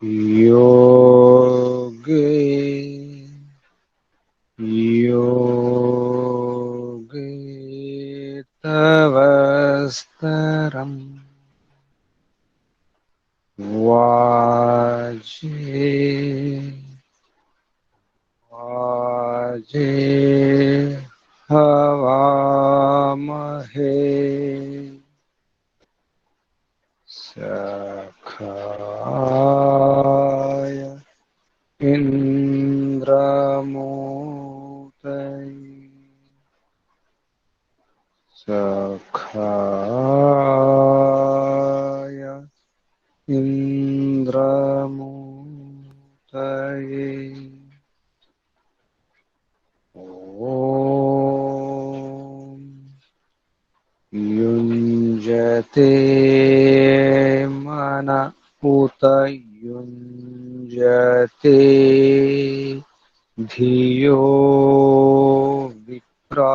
योगे योगे तव स्तरम् वाजे वाजे हवामहे सखाय इन्द्रमूर्तये सखाय इन्द्रमूर्तये ॐ युञ्जते मन उत युञ्जते धियो विप्रा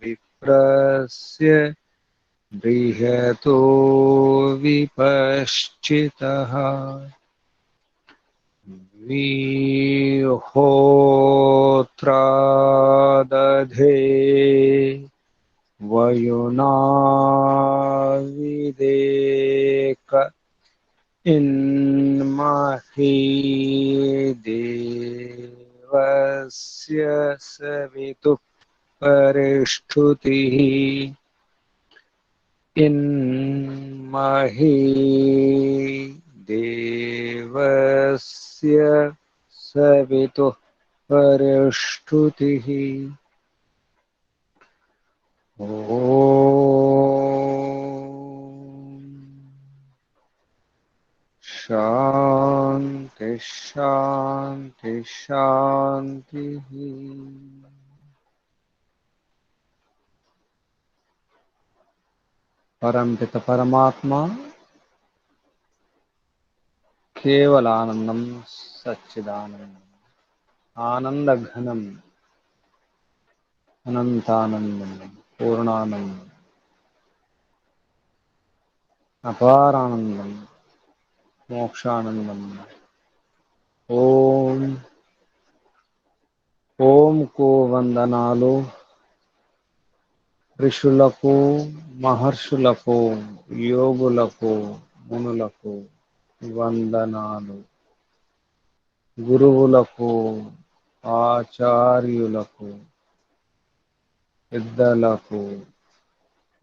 विप्रस्य बृहतो विपश्चितः विहोत्रा दधे वयुनाविदेक इन्महि देवस्य सवितुः परिष्ठुतिः इन्महि देवस्य सवितुः परिष्ठुतिः ॐ शान्ति शान्ति शान्तिः परमपित परमात्मा केवल आनंदम सच्चिदानंदम आनंद घनम अनंतानंदम पूर्णानंदम अपारानंदम मोक्षानंदम ओम ओम को వందనాలు ఋషులకు మహర్షులకు యోగులకు మునులకు వందనాలు గురువులకు ఆచార్యులకు పెద్దలకు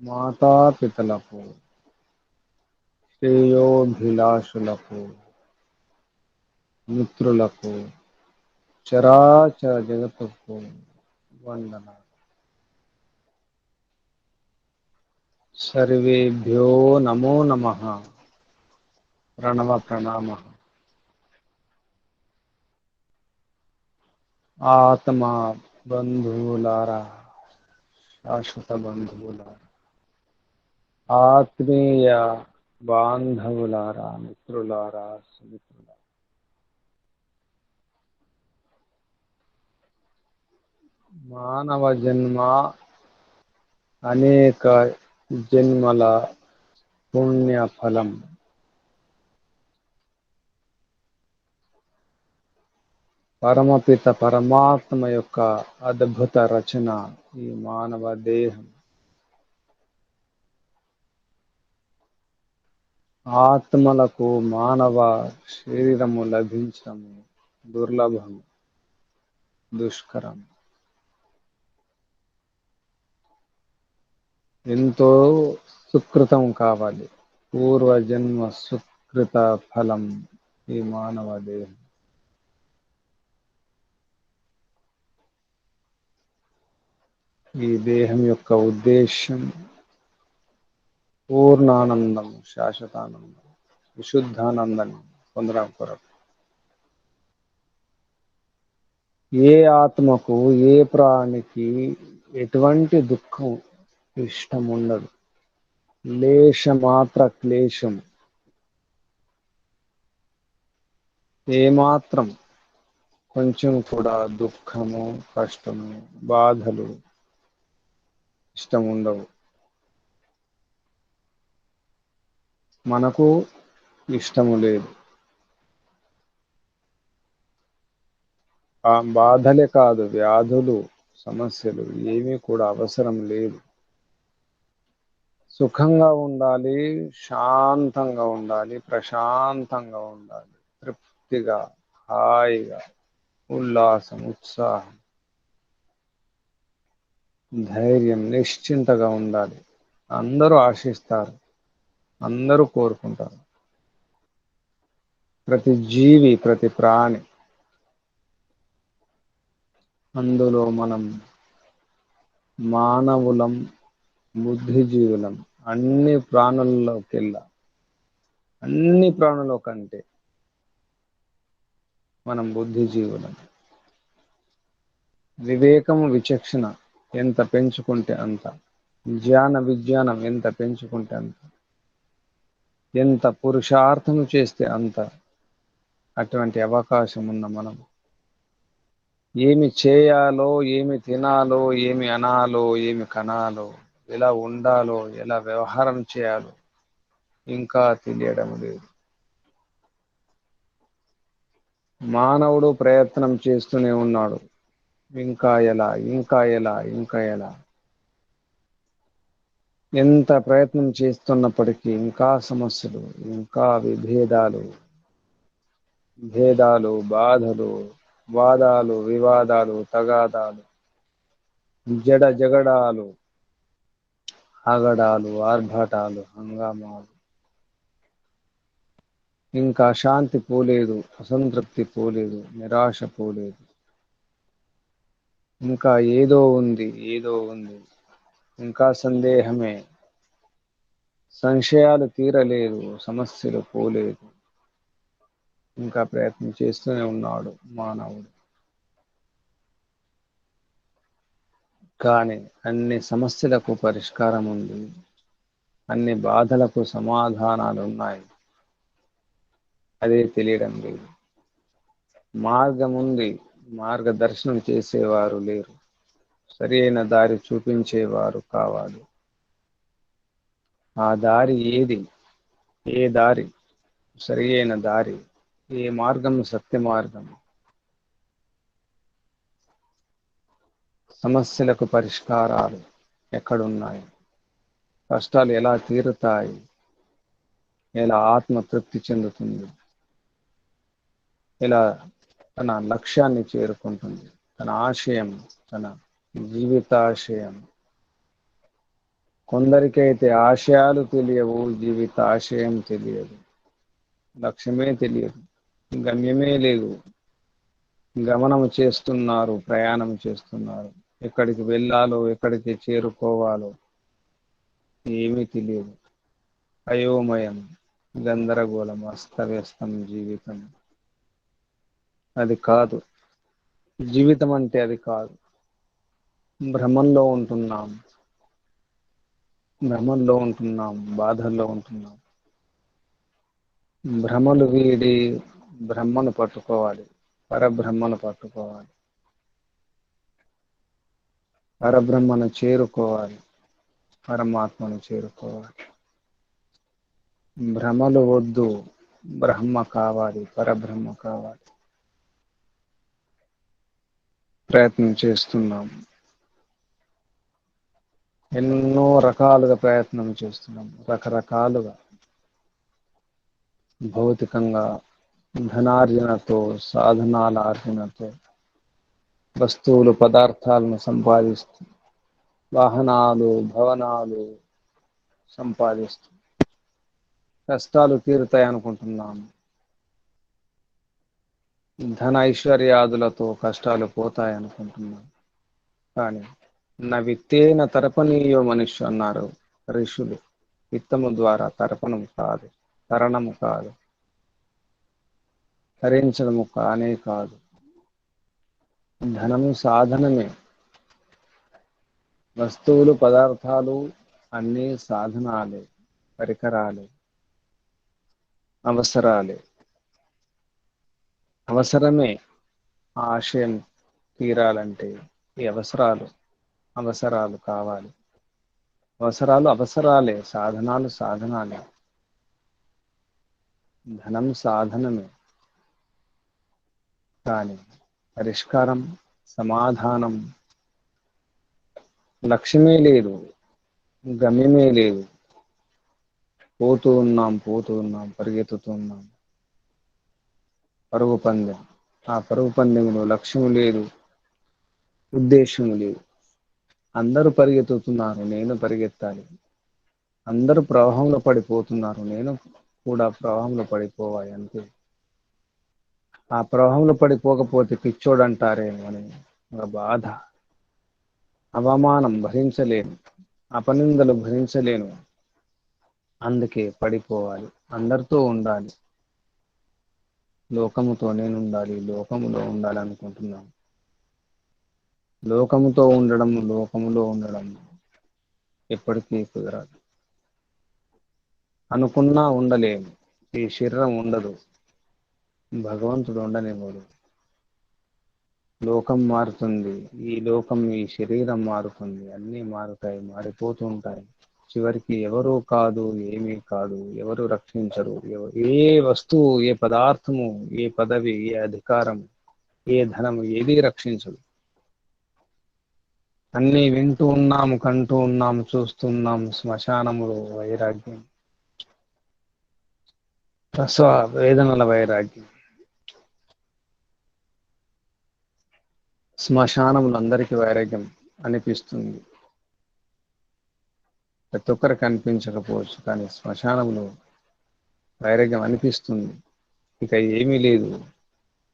మాతాపితలకు శ్రేయోభిలాషులకు మిత్రులకు చరాచర జగత్తుకు వందనాలు సర్వేభ్యో నమో నమః ప్రణవ ప్రణామః ఆత్మ బంధువులారా శాశ్వత బంధువులారా ఆత్మీయ బాంధవులారా మిత్రులారా సుమిత్రులారా మానవ జన్మ అనేక జన్మల పుణ్య ఫలం పరమపిత పరమాత్మ యొక్క అద్భుత రచన ఈ మానవ దేహం ఆత్మలకు మానవ శరీరము లభించడము దుర్లభం దుష్కరం ఎంతో సుకృతం కావాలి పూర్వజన్మ సుకృత ఫలం ఈ మానవ దేహం ఈ దేహం యొక్క ఉద్దేశం పూర్ణానందం శాశ్వతానందం విశుద్ధానందం పొందడం కొరకు ఏ ఆత్మకు ఏ ప్రాణికి ఎటువంటి దుఃఖం ఇష్టం ఉండదు లేశ మాత్ర క్లేశం ఏమాత్రం కొంచెం కూడా దుఃఖము కష్టము బాధలు ఇష్టం ఉండవు మనకు ఇష్టము లేదు ఆ బాధలే కాదు, వ్యాధులు, సమస్యలు ఏమీ కూడా అవసరం లేదు. సుఖంగా ఉండాలి, శాంతంగా ఉండాలి, ప్రశాంతంగా ఉండాలి, తృప్తిగా, హాయిగా, ఉల్లాసం, ఉత్సాహం, ధైర్యం, నిశ్చింతగా ఉండాలి. అందరూ ఆశిస్తారు, అందరూ కోరుకుంటారు. ప్రతి జీవి, ప్రతి ప్రాణి, అందులో మనం మానవులం, బుద్ధిజీవులం. అన్ని ప్రాణుల్లోకెల్లా, అన్ని ప్రాణుల కంటే మనం బుద్ధిజీవులం. వివేకము, విచక్షణ ఎంత పెంచుకుంటే అంత, జ్ఞాన విజ్ఞానం ఎంత పెంచుకుంటే అంత, ఎంత పురుషార్థము చేస్తే అంత, అటువంటి అవకాశం ఉన్న మనం ఏమి చేయాలో, ఏమి తినాలో, ఏమి అనాలో, ఏమి కనాలో, ఎలా ఉండాలో, ఎలా వ్యవహారం చేయాలో ఇంకా తెలియడం లేదు. మానవుడు ప్రయత్నం చేస్తూనే ఉన్నాడు. ఇంకా ఎలా, ఇంకా ఎలా, ఇంకా ఎలా. ఎంత ప్రయత్నం చేస్తున్నప్పటికీ ఇంకా సమస్యలు, ఇంకా విభేదాలు, భేదాలు, బాధలు, వాదాలు, వివాదాలు, తగాదాలు, జడ జగడాలు, ఆగడాలు, ఆర్భాటాలు, హంగామాలు. ఇంకా శాంతి పోలేదు, అసంతృప్తి పోలేదు, నిరాశ పోలేదు. ఇంకా ఏదో ఉంది, ఏదో ఉంది. ఇంకా సందేహమే. సంశయాలు తీరలేదు, సమస్యలు పోలేదు. ఇంకా ప్రయత్నం చేస్తూనే ఉన్నాడు మానవుడు. కానీ అన్ని సమస్యలకు పరిష్కారం ఉంది, అన్ని బాధలకు సమాధానాలు ఉన్నాయి. అదే తెలియడం లేదు. మార్గం ఉంది, మార్గదర్శనం చేసేవారు లేరు. సరి అయిన దారి చూపించేవారు కావాలి. ఆ దారి ఏది? ఏ దారి సరి అయిన దారి? ఏ మార్గం సత్య మార్గం? సమస్యలకు పరిష్కారాలు ఎక్కడున్నాయి? కష్టాలు ఎలా తీరుతాయి? ఎలా ఆత్మ తృప్తి చెందుతుంది? ఎలా తన లక్ష్యాన్ని చేరుకుంటుంది? తన ఆశయం, తన జీవితాశయం. కొందరికైతే ఆశయాలు తెలియవు, జీవితాశయం తెలియదు, లక్ష్యమే తెలియదు, గమ్యమే లేదు. గమనం చేస్తున్నారు, ప్రయాణం చేస్తున్నారు. ఎక్కడికి వెళ్ళాలో, ఎక్కడికి చేరుకోవాలో ఏమీ తెలియదు. అయోమయం, గందరగోళం, అస్తవ్యస్తం జీవితం. అది కాదు జీవితం అంటే, అది కాదు. భ్రమంలో ఉంటున్నాం, భ్రమంలో ఉంటున్నాం, బాధల్లో ఉంటున్నాం. భ్రమలు వీడి బ్రహ్మను పట్టుకోవాలి, పరబ్రహ్మను పట్టుకోవాలి, పరబ్రహ్మను చేరుకోవాలి, పరమాత్మను చేరుకోవాలి. భ్రమలు వద్దు, బ్రహ్మ కావాలి, పరబ్రహ్మ కావాలి. ప్రయత్నం చేస్తున్నాం, ఎన్నో రకాలుగా ప్రయత్నం చేస్తున్నాం, రకరకాలుగా. భౌతికంగా, ధనార్జనతో, సాధనాల ఆర్జనతో, వస్తువులు, పదార్థాలను సంపాదిస్తూ, వాహనాలు, భవనాలు సంపాదిస్తూ కష్టాలు తీరుతాయి అనుకుంటున్నాము. ధన ఐశ్వర్యాదులతో కష్టాలు పోతాయి అనుకుంటున్నాం. కానీ నా విత్తేన తరపనీయో మనుష్యు అన్నారు ఋషులు. విత్తము ద్వారా తర్పణము కాదు, తరణము కాదు, తరించడము కానే కాదు. ధనము సాధనమే. వస్తువులు, పదార్థాలు అన్నీ సాధనాలే, పరికరాలే, అవసరాలే. అవసరమే. ఆశయం తీరాలంటే ఈ అవసరాలు, అవసరాలు కావాలి. అవసరాలు అవసరాలే, సాధనాలు సాధనాలే. ధనం సాధనమే. కానీ పరిష్కారం, సమాధానం, లక్ష్యమే లేదు, గమ్యమే లేదు. పోతూ ఉన్నాం, పరిగెత్తుతూ ఉన్నాం. పరుగు పందెం. ఆ పరుగు పందెంలో లక్ష్యం లేదు, ఉద్దేశం లేదు. అందరూ పరిగెత్తుతున్నారు, నేను పరిగెత్తాలి. అందరూ ప్రవాహంలో పడిపోతున్నారు, నేను కూడా ప్రవాహంలో పడిపోవాలి అంతే. ఆ ప్రవాహంలో పడిపోకపోతే పిచ్చోడంటారేమో అని ఒక బాధ. అవమానం భరించలేను, అపనిందలు భరించలేను. అందుకే పడిపోవాలి, అందరితో ఉండాలి. లోకముతో నేనుండాలి, లోకములో ఉండాలనుకుంటున్నాను. లోకములో ఉండడం ఎప్పటికీ కుదరదు. అనుకున్నా ఉండలేము. ఈ శరీరం ఉండదు, భగవంతుడు ఉండనివ్వడు. లోకం మారుతుంది, ఈ శరీరం మారుతుంది, అన్నీ మారుతాయి, మారిపోతూ ఉంటాయి. చివరికి ఎవరూ కాదు, ఏమీ కాదు, ఎవరు రక్షించరు. ఏ వస్తువు, ఏ పదార్థము, ఏ పదవి, ఏ అధికారం, ఏ ధనము ఏదీ రక్షించదు. అన్నీ వింటూ ఉన్నాము, కంటూ ఉన్నాము, చూస్తున్నాము. శ్మశానములో వైరాగ్యం, ప్రసవ వేదనల వైరాగ్యం. శ్మశానములు అందరికీ వైరాగ్యం అనిపిస్తుంది. ప్రతి ఒక్కరికి అనిపించకపోవచ్చు, కానీ శ్మశానంలో వైరాగ్యం అనిపిస్తుంది. ఇక ఏమీ లేదు,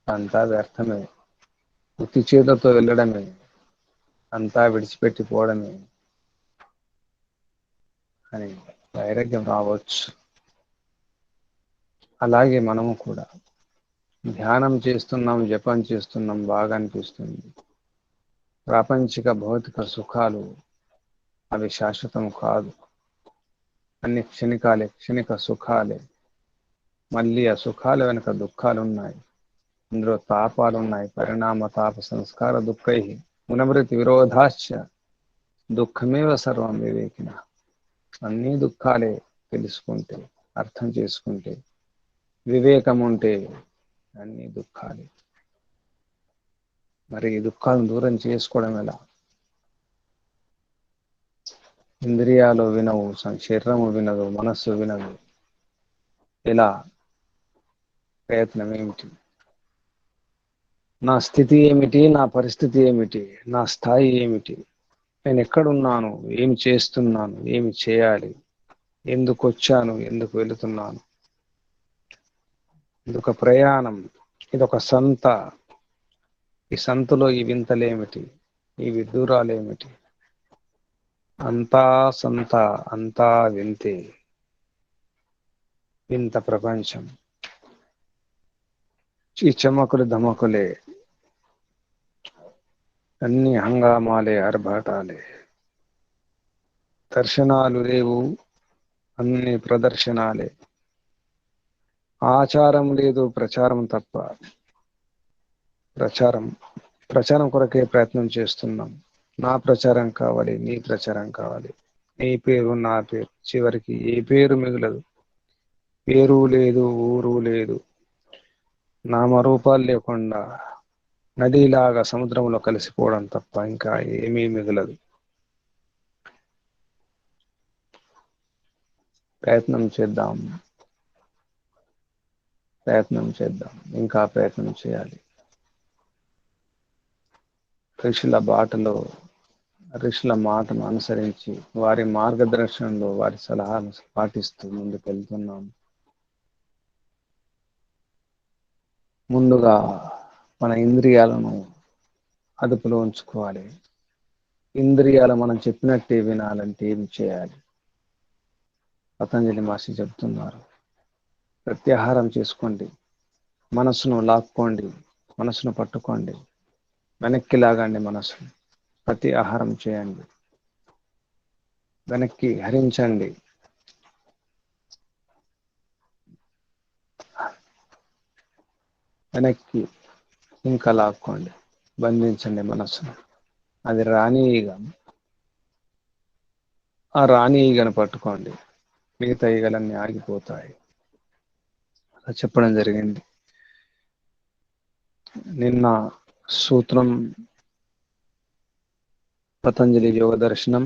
అంతా వ్యర్థమే. ఉత్తి చేతులతో వెళ్ళడమే, అంతా విడిచిపెట్టిపోవడమే అని వైరాగ్యం రావచ్చు. అలాగే మనము కూడా ధ్యానం చేస్తున్నాం, జపం చేస్తున్నాం, బాగా అనిపిస్తుంది. ప్రాపంచిక భౌతిక సుఖాలు అవి శాశ్వతం కాదు. అన్ని క్షణికాలే, క్షణిక సుఖాలే. మళ్ళీ ఆ సుఖాల వెనుక దుఃఖాలు ఉన్నాయి, ఇందులో తాపాలు ఉన్నాయి. పరిణామ తాప సంస్కార దుఃఖై మునమృతి విరోధాశ్చ దుఃఖమేవ సర్వం వివేకిన. అన్నీ దుఃఖాలే, తెలుసుకుంటే, అర్థం చేసుకుంటే, వివేకం ఉంటే అన్ని దుఃఖాలే. మరి ఈ దుఃఖాలను దూరం చేసుకోవడం ఎలా? ఇంద్రియాలు వినవు, శరీరము వినదు, మనస్సు వినదు. ఎలా? ప్రయత్నం ఏమిటి? నా స్థితి ఏమిటి, నా పరిస్థితి ఏమిటి, నా స్థాయి ఏమిటి, నేను ఎక్కడున్నాను, ఏమి చేస్తున్నాను, ఏమి చేయాలి, ఎందుకు వచ్చాను, ఎందుకు వెళుతున్నాను? ఇదొక ప్రయాణం, ఇదొక సంత. ఈ సంతలో ఈ వింతలేమిటి, ఈ విడ్డూరాలేమిటి? అంతా సంత, అంతా వింతే, వింత ప్రపంచం. ఈ చమకులు ధమకులే, అన్ని హంగామాలే, ఆర్భాటాలే. దర్శనాలు లేవు, అన్ని ప్రదర్శనాలే. ఆచారం లేదు, ప్రచారం తప్ప. ప్రచారం కొరకే ప్రయత్నం చేస్తున్నాం. నా ప్రచారం కావాలి, నీ ప్రచారం కావాలి, నీ పేరు, నా పేరు. చివరికి ఏ పేరు మిగలదు. పేరు లేదు, ఊరు లేదు, నామరూపాలు లేకుండా నదిలాగా సముద్రంలో కలిసిపోవడం తప్ప ఇంకా ఏమీ మిగలదు. ప్రయత్నం చేద్దాం, ఇంకా ప్రయత్నం చేయాలి. ఋషుల బాటలో, ఋషుల మాటను అనుసరించి, వారి మార్గదర్శనంలో, వారి సలహాను పాటిస్తూ ముందుకెళ్తున్నాం. ముందుగా మన ఇంద్రియాలను అదుపులో ఉంచుకోవాలి. ఇంద్రియాలు మనం చెప్పినట్టే వినాలంటే ఏం చేయాలి? పతంజలి మహర్షి చెప్తున్నారు, ప్రత్యాహారం చేసుకోండి, మనస్సును లాక్కోండి, మనస్సును పట్టుకోండి, వెనక్కి లాగండి మనస్సును. ప్రతి ఆహారం చేయండి, వెనక్కి హరించండి. వెనక్కి ఇంకా లాక్కోండి, బంధించండి మనస్సును. అది రాణి ఈగ, ఆ రాణి ఈగను పట్టుకోండి, మిగతా ఈగలన్నీ ఆగిపోతాయి. అలా చెప్పడం జరిగింది. నిన్న సూత్రం పతంజలి యోగ దర్శనం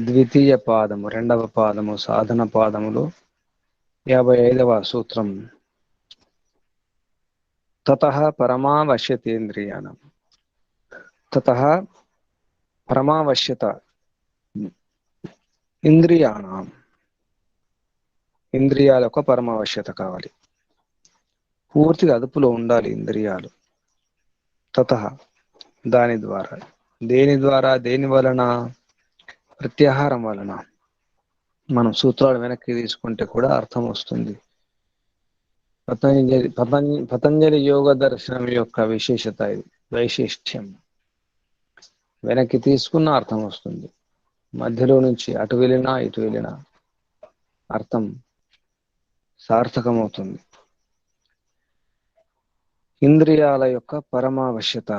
ద్వితీయ పాదము, రెండవ పాదము, సాధన పాదములో 55వ సూత్రం. తతః పరమావశ్యతేంద్రియాణం. తతః పరమావశ్యత ఇంద్రియాణం. ఇంద్రియాల యొక్క పరమావశ్యత కావాలి, పూర్తిగా అదుపులో ఉండాలి ఇంద్రియాలు. తతః దాని ద్వారా, దేని ద్వారా, దేని వలన? ప్రత్యాహారం వలన. మనం సూత్రాలు వెనక్కి తీసుకుంటే కూడా అర్థం వస్తుంది. పతంజలి యోగ దర్శనం యొక్క విశేషత ఇది, వైశిష్ట్యం. వెనక్కి తీసుకున్న అర్థం వస్తుంది, మధ్యలో నుంచి అటు వెళ్ళినా ఇటు వెళ్ళినా అర్థం సార్థకమవుతుంది. ఇంద్రియాల యొక్క పరమావశ్యత,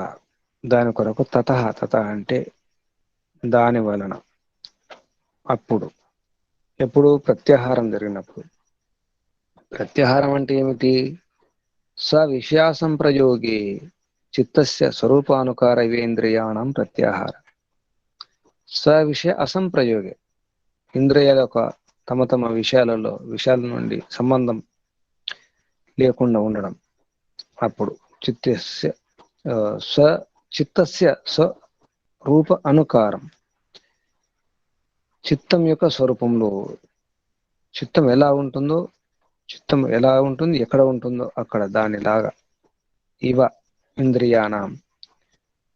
దాని కొరకు తతః. తతః అంటే దాని వలన. అప్పుడు, ఎప్పుడు? ప్రత్యాహారం జరిగినప్పుడు. ప్రత్యాహారం అంటే ఏమిటి? సవిషయాసంప్రయోగే చిత్తస్య స్వరూపానుకార ఇవేంద్రియాణం ప్రత్యాహార. స్వవిషయ అసంప్రయోగే, ఇంద్రియాల యొక్క తమ తమ విషయాల నుండి సంబంధం లేకుండా ఉండడం. అప్పుడు చిత్తస్య చిత్తస్య స్వరూప అనుకారం, చిత్తం యొక్క స్వరూపంలో, చిత్తం ఎలా ఉంటుందో, చిత్తం ఎలా ఉంటుంది, ఎక్కడ ఉంటుందో అక్కడ దానిలాగా. ఇవ ఇంద్రియాణం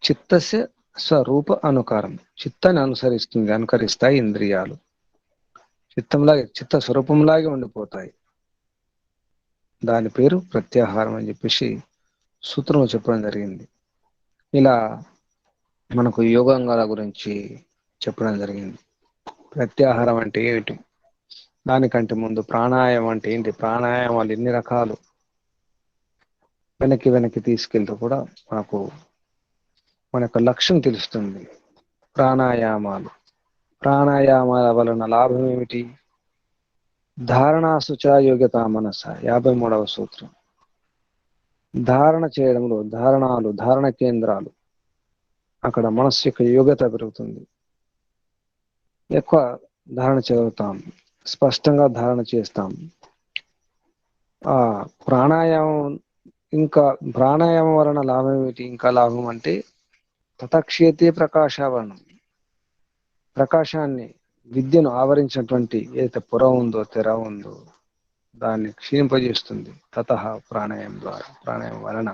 చిత్తస్య స్వరూప అనుకారం, చిత్తాన్ని అనుకరిస్తాయి ఇంద్రియాలు. చిత్తంలాగే, చిత్త స్వరూపంలాగే ఉండిపోతాయి. దాని పేరు ప్రత్యాహారం అని చెప్పేసి సూత్రం చెప్పడం జరిగింది. ఇలా మనకు యోగాంగాల గురించి చెప్పడం జరిగింది. ప్రత్యాహారం అంటే ఏమిటి? దానికంటే ముందు ప్రాణాయామం అంటే ఏంటి? ప్రాణాయామాలు ఎన్ని రకాలు? వెనక్కి తీసుకెళ్తూ కూడా మన యొక్క లక్ష్యం తెలుస్తుంది. ప్రాణాయామాల వలన లాభం ఏమిటి? ధారణాసుచ యోగ్యత మనస, 53వ సూత్రం. ధారణ చేయడంలో, ధారణ కేంద్రాలు, అక్కడ మనస్సు యొక్క యోగ్యత పెరుగుతుంది. ఎక్కువ ధారణ చేయగలుగుతాం, స్పష్టంగా ధారణ చేస్తాం. ప్రాణాయామం వలన లాభం ఏమిటి? ఇంకా లాభం అంటే తతక్షేతే ప్రకాశావరణం, ప్రకాశాన్ని, విద్యను ఆవరించినటువంటి ఏదైతే పొర ఉందో, తెర ఉందో, దాన్ని క్షీణింపజేస్తుంది. తతః ప్రాణాయామం ద్వారా, ప్రాణాయామం వలన.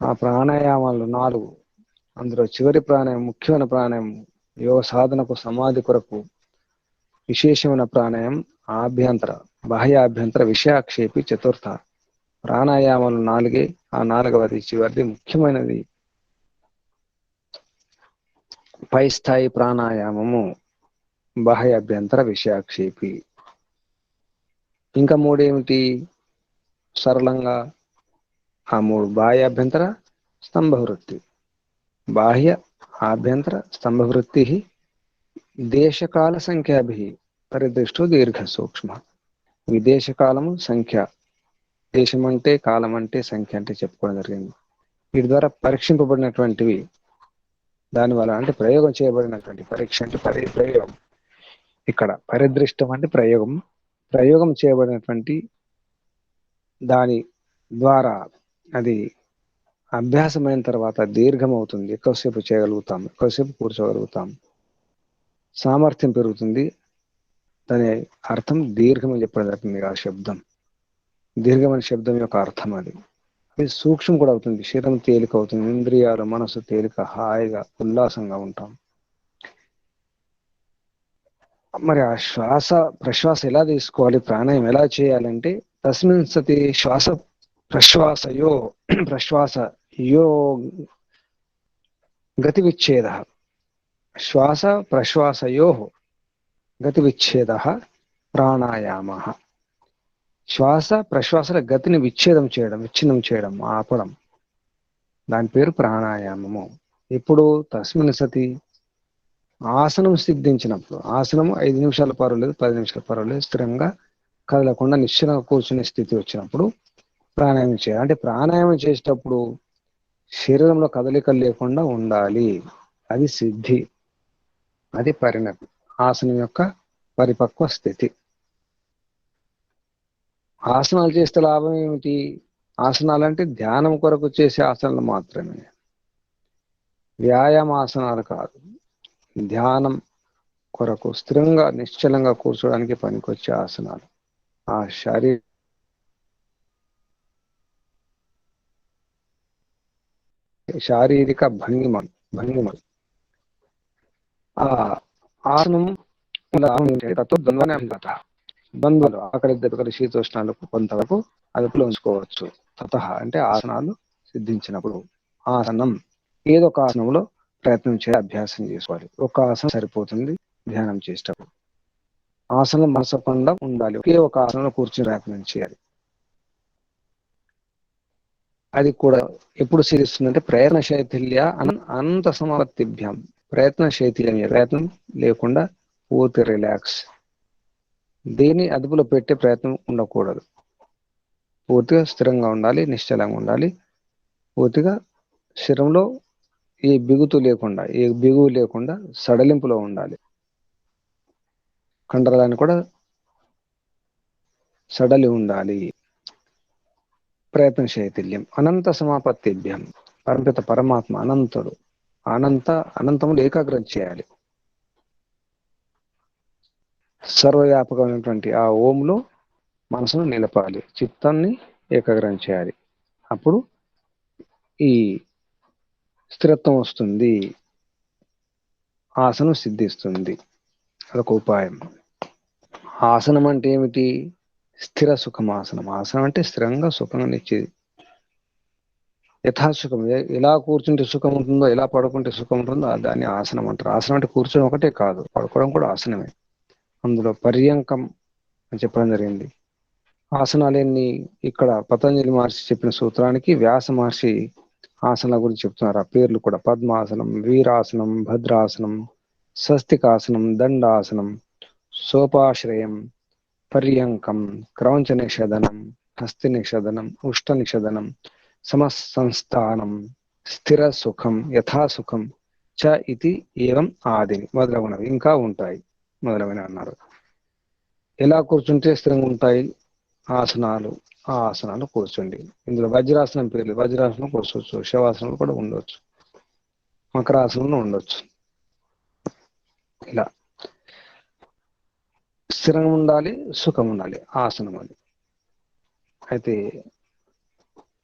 ఆ ప్రాణాయామాలు 4, అందులో చివరి ప్రాణాయామం, ముఖ్యమైన ప్రాణాయామం, యోగ సాధనకు, సమాధి కొరకు విశేషమైన ప్రాణాయామం ఆభ్యంతర, బాహ్యాభ్యంతర విషయాక్షేపి చతుర్థ. ప్రాణాయామాలు 4. ఆ 4వది, చివరిది, ముఖ్యమైనది పై స్థాయి ప్రాణాయామము బాహ్యాభ్యంతర విషయాక్షేపి. ఇంకా 3 ఏమిటి? సరళంగా ఆ 3: బాహ్యాభ్యంతర స్తంభవృత్తి, బాహ్య ఆభ్యంతర స్తంభవృత్తి, దేశకాల సంఖ్యాభి పరిదృష్టో దీర్ఘ సూక్ష్మ. విదేశకాలము, సంఖ్య, దేశం అంటే, కాలం అంటే, సంఖ్య అంటే చెప్పుకోవడం జరిగింది. వీటి ద్వారా పరీక్షింపబడినటువంటివి, దానివల్ల అంటే ప్రయోగం చేయబడినటువంటి, పరీక్ష అంటే ప్రయోగం. ఇక్కడ పరిదృష్టం అంటే ప్రయోగం చేయబడినటువంటి దాని ద్వారా అది అభ్యాసమైన తర్వాత దీర్ఘం అవుతుంది. ఎక్కువసేపు చేయగలుగుతాం, ఎక్కువసేపు కూర్చోగలుగుతాం, సామర్థ్యం పెరుగుతుంది. దాని అర్థం దీర్ఘం అని చెప్పడం జరిగింది. ఆ శబ్దం, దీర్ఘమైన శబ్దం యొక్క అర్థం అది సూక్ష్మం కూడా అవుతుంది. శరీరం తేలిక అవుతుంది, ఇంద్రియాలు, మనసు తేలిక, హాయిగా, ఉల్లాసంగా ఉంటాం. మరి ఆ శ్వాస ప్రశ్వాస ఎలా తీసుకోవాలి, ప్రాణాయామం ఎలా చేయాలంటే, తస్మిన్ సతి శ్వాస ప్రశ్వాసయో గతి విచ్ఛేద. శ్వాస ప్రశ్వాసయో గతి విచ్ఛేద ప్రాణాయామ. శ్వాస ప్రశ్వాసల గతిని విచ్ఛిన్నం చేయడం, ఆపడం, దాని పేరు ప్రాణాయామము. ఇప్పుడు తస్మిన్ సతి, ఆసనం సిద్ధించినప్పుడు, ఆసనము 5 నిమిషాలు పర్వాలేదు, 10 నిమిషాలు పర్వాలేదు, స్థిరంగా కదలకుండా నిశ్చలంగా కూర్చునే స్థితి వచ్చినప్పుడు ప్రాణాయామం చేయాలి. అంటే ప్రాణాయామం చేసేటప్పుడు శరీరంలో కదలికలు లేకుండా ఉండాలి. అది సిద్ధి, అది పరిణతి, ఆసనం యొక్క పరిపక్వ స్థితి. ఆసనాలు చేస్తే లాభం ఏమిటి? ఆసనాలు అంటే ధ్యానం కొరకు చేసే ఆసనాలు మాత్రమే, వ్యాయామాసనాలు కాదు. ధ్యానం కొరకు స్థిరంగా నిశ్చలంగా కూర్చోడానికి పనికొచ్చే ఆసనాలు. ఆ శారీరక భంగిమలు ఆ ఆసనం ద్వంద్వలు ఆకలి దెబ్బకలి శీతోష్ణాలకు కొంతవరకు అదుపులో ఉంచుకోవచ్చు. తత అంటే ఆసనాలు సిద్ధించినప్పుడు ఆసనం ఏదో ఒక ఆసనంలో ప్రయత్నం చేసి అభ్యాసం చేసుకోవాలి. ఒక ఆసనం సరిపోతుంది ధ్యానం చేసేటప్పుడు. ఆసనం మనసకుండా ఉండాలి. ఒకే ఒక ఆసనంలో కూర్చుని ప్రయత్నం చేయాలి. అది కూడా ఎప్పుడు సిద్ధిస్తుందంటే ప్రయత్న శైథిల్య అనంత సమాప్తిభ్యం. ప్రయత్న శైథిల్యం, ప్రయత్నం లేకుండా పూర్తి రిలాక్స్. దేని అదుపులో పెట్టే ప్రయత్నం ఉండకూడదు. పూర్తిగా స్థిరంగా ఉండాలి, నిశ్చలంగా ఉండాలి. పూర్తిగా శరీరంలో ఏ బిగువు లేకుండా సడలింపులో ఉండాలి. కండరాలను కూడా సడలి ఉండాలి. ప్రయత్న శైథిల్యం అనంత సమాపత్తిభ్యం. పరమపిత పరమాత్మ అనంతుడు, అనంతములు ఏకాగ్రం చేయాలి. సర్వవ్యాపకమైనటువంటి ఆ ఓంలో మనసును నిలపాలి, చిత్తాన్ని ఏకాగ్రం చేయాలి. అప్పుడు ఈ స్థిరత్వం వస్తుంది, ఆసనం సిద్ధిస్తుంది. అదొక ఉపాయం. ఆసనం అంటే ఏమిటి? స్థిర సుఖమాసనం. ఆసనం అంటే స్థిరంగా సుఖంగా నిచ్చేది. యథాసుఖం, ఎలా కూర్చుంటే సుఖం ఉంటుందో, ఎలా పడుకుంటే సుఖం ఉంటుందో దాన్ని ఆసనం అంటారు. ఆసనం అంటే కూర్చోడం ఒకటే కాదు, పడుకోవడం కూడా ఆసనమే. అందులో పర్యంకం అని చెప్పడం జరిగింది. ఆసనాలన్నీ ఇక్కడ పతంజలి మహర్షి చెప్పిన సూత్రానికి వ్యాస మహర్షి ఆసనాల గురించి చెప్తున్నారు. ఆ పేర్లు కూడా పద్మాసనం, వీరాసనం, భద్రాసనం, స్వస్తికాసనం, దండాసనం, సోపాశ్రయం, పర్యంకం, క్రౌంచ నిషదనం, హస్తి నిషదనం, ఉష్ట నిషదనం, సమసంస్థానం, స్థిర సుఖం, యథాసుఖం చ ఇది ఏవం ఆదిని మొదలగునవి ఇంకా ఉంటాయి మొదలగునవి అన్నారు. ఎలా కూర్చుంటే స్థిరంగా ఉంటాయి ఆసనాలు? ఆ ఆసనాలు కూర్చోండి. ఇందులో వజ్రాసనం పేర్లు. వజ్రాసనం కూర్చోవచ్చు, శవాసనం కూడా ఉండొచ్చు, మకరాసనంలో ఉండొచ్చు. ఇలా స్థిరంగా ఉండాలి, సుఖం ఉండాలి ఆసనం అది. అయితే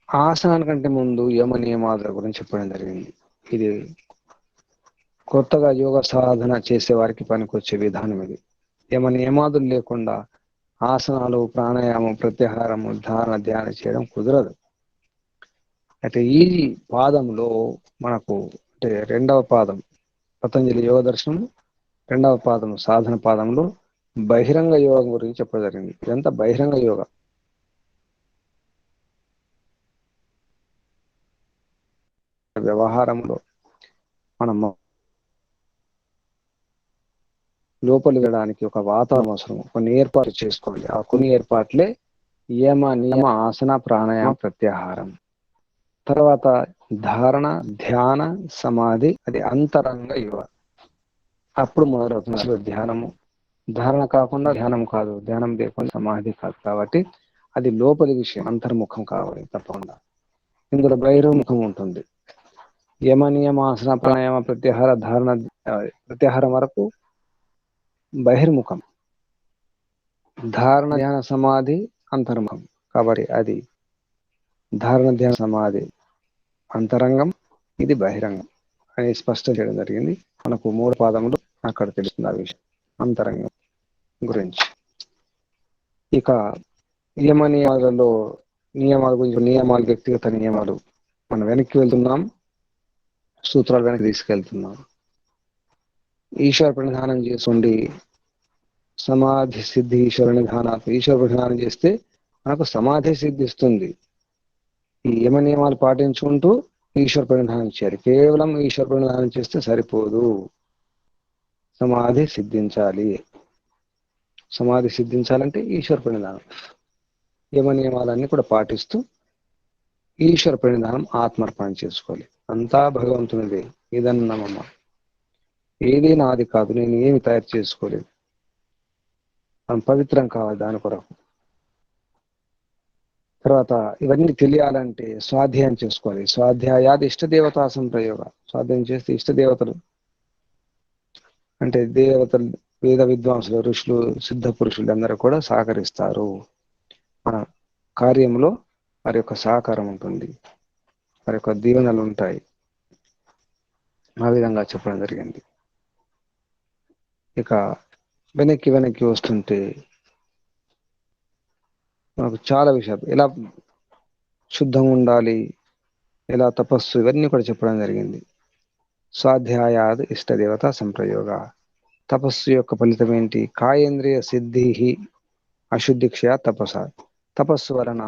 ఆసనానికంటే ముందు యమ నియమాల గురించి చెప్పడం జరిగింది. ఇది కొత్తగా యోగ సాధన చేసే వారికి పనికొచ్చే విధానం ఇది. యమ నియమాదులు లేకుండా ఆసనాలు, ప్రాణాయామం, ప్రత్యాహారము, ధారణ, ధ్యానం చేయడం కుదరదు. అయితే ఈ పాదంలో మనకు అంటే రెండవ పాదం పతంజలి యోగ దర్శనం, రెండవ పాదం సాధన పాదంలో బహిరంగ యోగం గురించి చెప్పడం జరిగింది. ఇదంతా బహిరంగ యోగ. వ్యవహారంలో మనం లోపలి వెళ్ళడానికి ఒక వాతావరణం అవసరం, కొన్ని ఏర్పాట్లు చేసుకోవాలి. ఆ కొన్ని ఏర్పాట్లే నియమ, ఆసన, ప్రాణాయామ, ప్రత్యాహారం. తర్వాత ధారణ, ధ్యాన, సమాధి, అది అంతరంగ యోగ. అప్పుడు మొదలవుతుంది ధ్యానము. ధారణ కాకుండా ధ్యానం కాదు, ధ్యానం లేకుండా సమాధి కాదు. కాబట్టి అది లోపలి విషయం, అంతర్ముఖం కావాలి తప్పకుండా. ఇందులో బహిర్ముఖం ఉంటుంది. యమ, నియమ, ఆసన, ప్రాణాయామ, ప్రత్యాహార, ధారణ, ప్రత్యాహారం వరకు బహిర్ముఖం. ధారణ, ధ్యాన, సమాధి అంతర్ముఖం. కాబట్టి అది ధారణ, ధ్యాన, సమాధి అంతరంగం, ఇది బహిరంగం అని స్పష్టం చేయడం జరిగింది. మనకు 3 పాదములు అక్కడ తెలుస్తుంది ఆ విషయం, అంతరంగం గురించి. ఇక యమ నియమాలలో నియమాల గురించి, నియమాలు వ్యక్తిగత నియమాలు. మనం వెనక్కి వెళ్తున్నాం, సూత్రాలు వెనక్కి తీసుకెళ్తున్నాం. ఈశ్వర ప్రణిధానం చేస్తుండి సమాధి సిద్ధి, ఈశ్వర నిధానాలు. ఈశ్వర ప్రణిధానం చేస్తే మనకు సమాధి సిద్ధిస్తుంది. ఈ యమ నియమాలు పాటించుకుంటూ ఈశ్వర ప్రణిధానం చేయాలి. కేవలం ఈశ్వర ప్రణిధానం చేస్తే సరిపోదు, సమాధి సిద్ధించాలి. సమాధి సిద్ధించాలంటే ఈశ్వర ప్రణిధానం, యమ నియమాలన్నీ కూడా పాటిస్తూ ఈశ్వర ప్రణిధానం ఆత్మర్పణ చేసుకోవాలి. అంతా భగవంతునిదే. ఇదన్నమమ్మ, ఏది నాది కాదు, నేను ఏమి తయారు చేసుకోలేదు. మనం పవిత్రం కావాలి దాని కొరకు. తర్వాత ఇవన్నీ తెలియాలంటే స్వాధ్యాయం చేసుకోవాలి. స్వాధ్యాయాది ఇష్టదేవతా సంప్రయోగ. స్వాధ్యాయం చేస్తే ఇష్టదేవతలు అంటే దేవతలు, వేద విద్వాంసులు, ఋషులు, సిద్ధ పురుషులు అందరూ కూడా సహకరిస్తారు. మన కార్యంలో వారి యొక్క సహకారం ఉంటుంది, వారి యొక్క దీవెనలు ఉంటాయి. ఆ విధంగా చెప్పడం జరిగింది. ఇక వెనక్కి వస్తుంటే మనకు చాలా విషయాలు, ఎలా శుద్ధంగా ఉండాలి, ఎలా తపస్సు, ఇవన్నీ కూడా చెప్పడం జరిగింది. స్వాధ్యాయాద్ ఇష్టదేవత సంప్రయోగ. తపస్సు యొక్క ఫలితం ఏంటి? కాయేంద్రియ సిద్ధి అశుద్ధిక్షయ తపస. తపస్సు వలన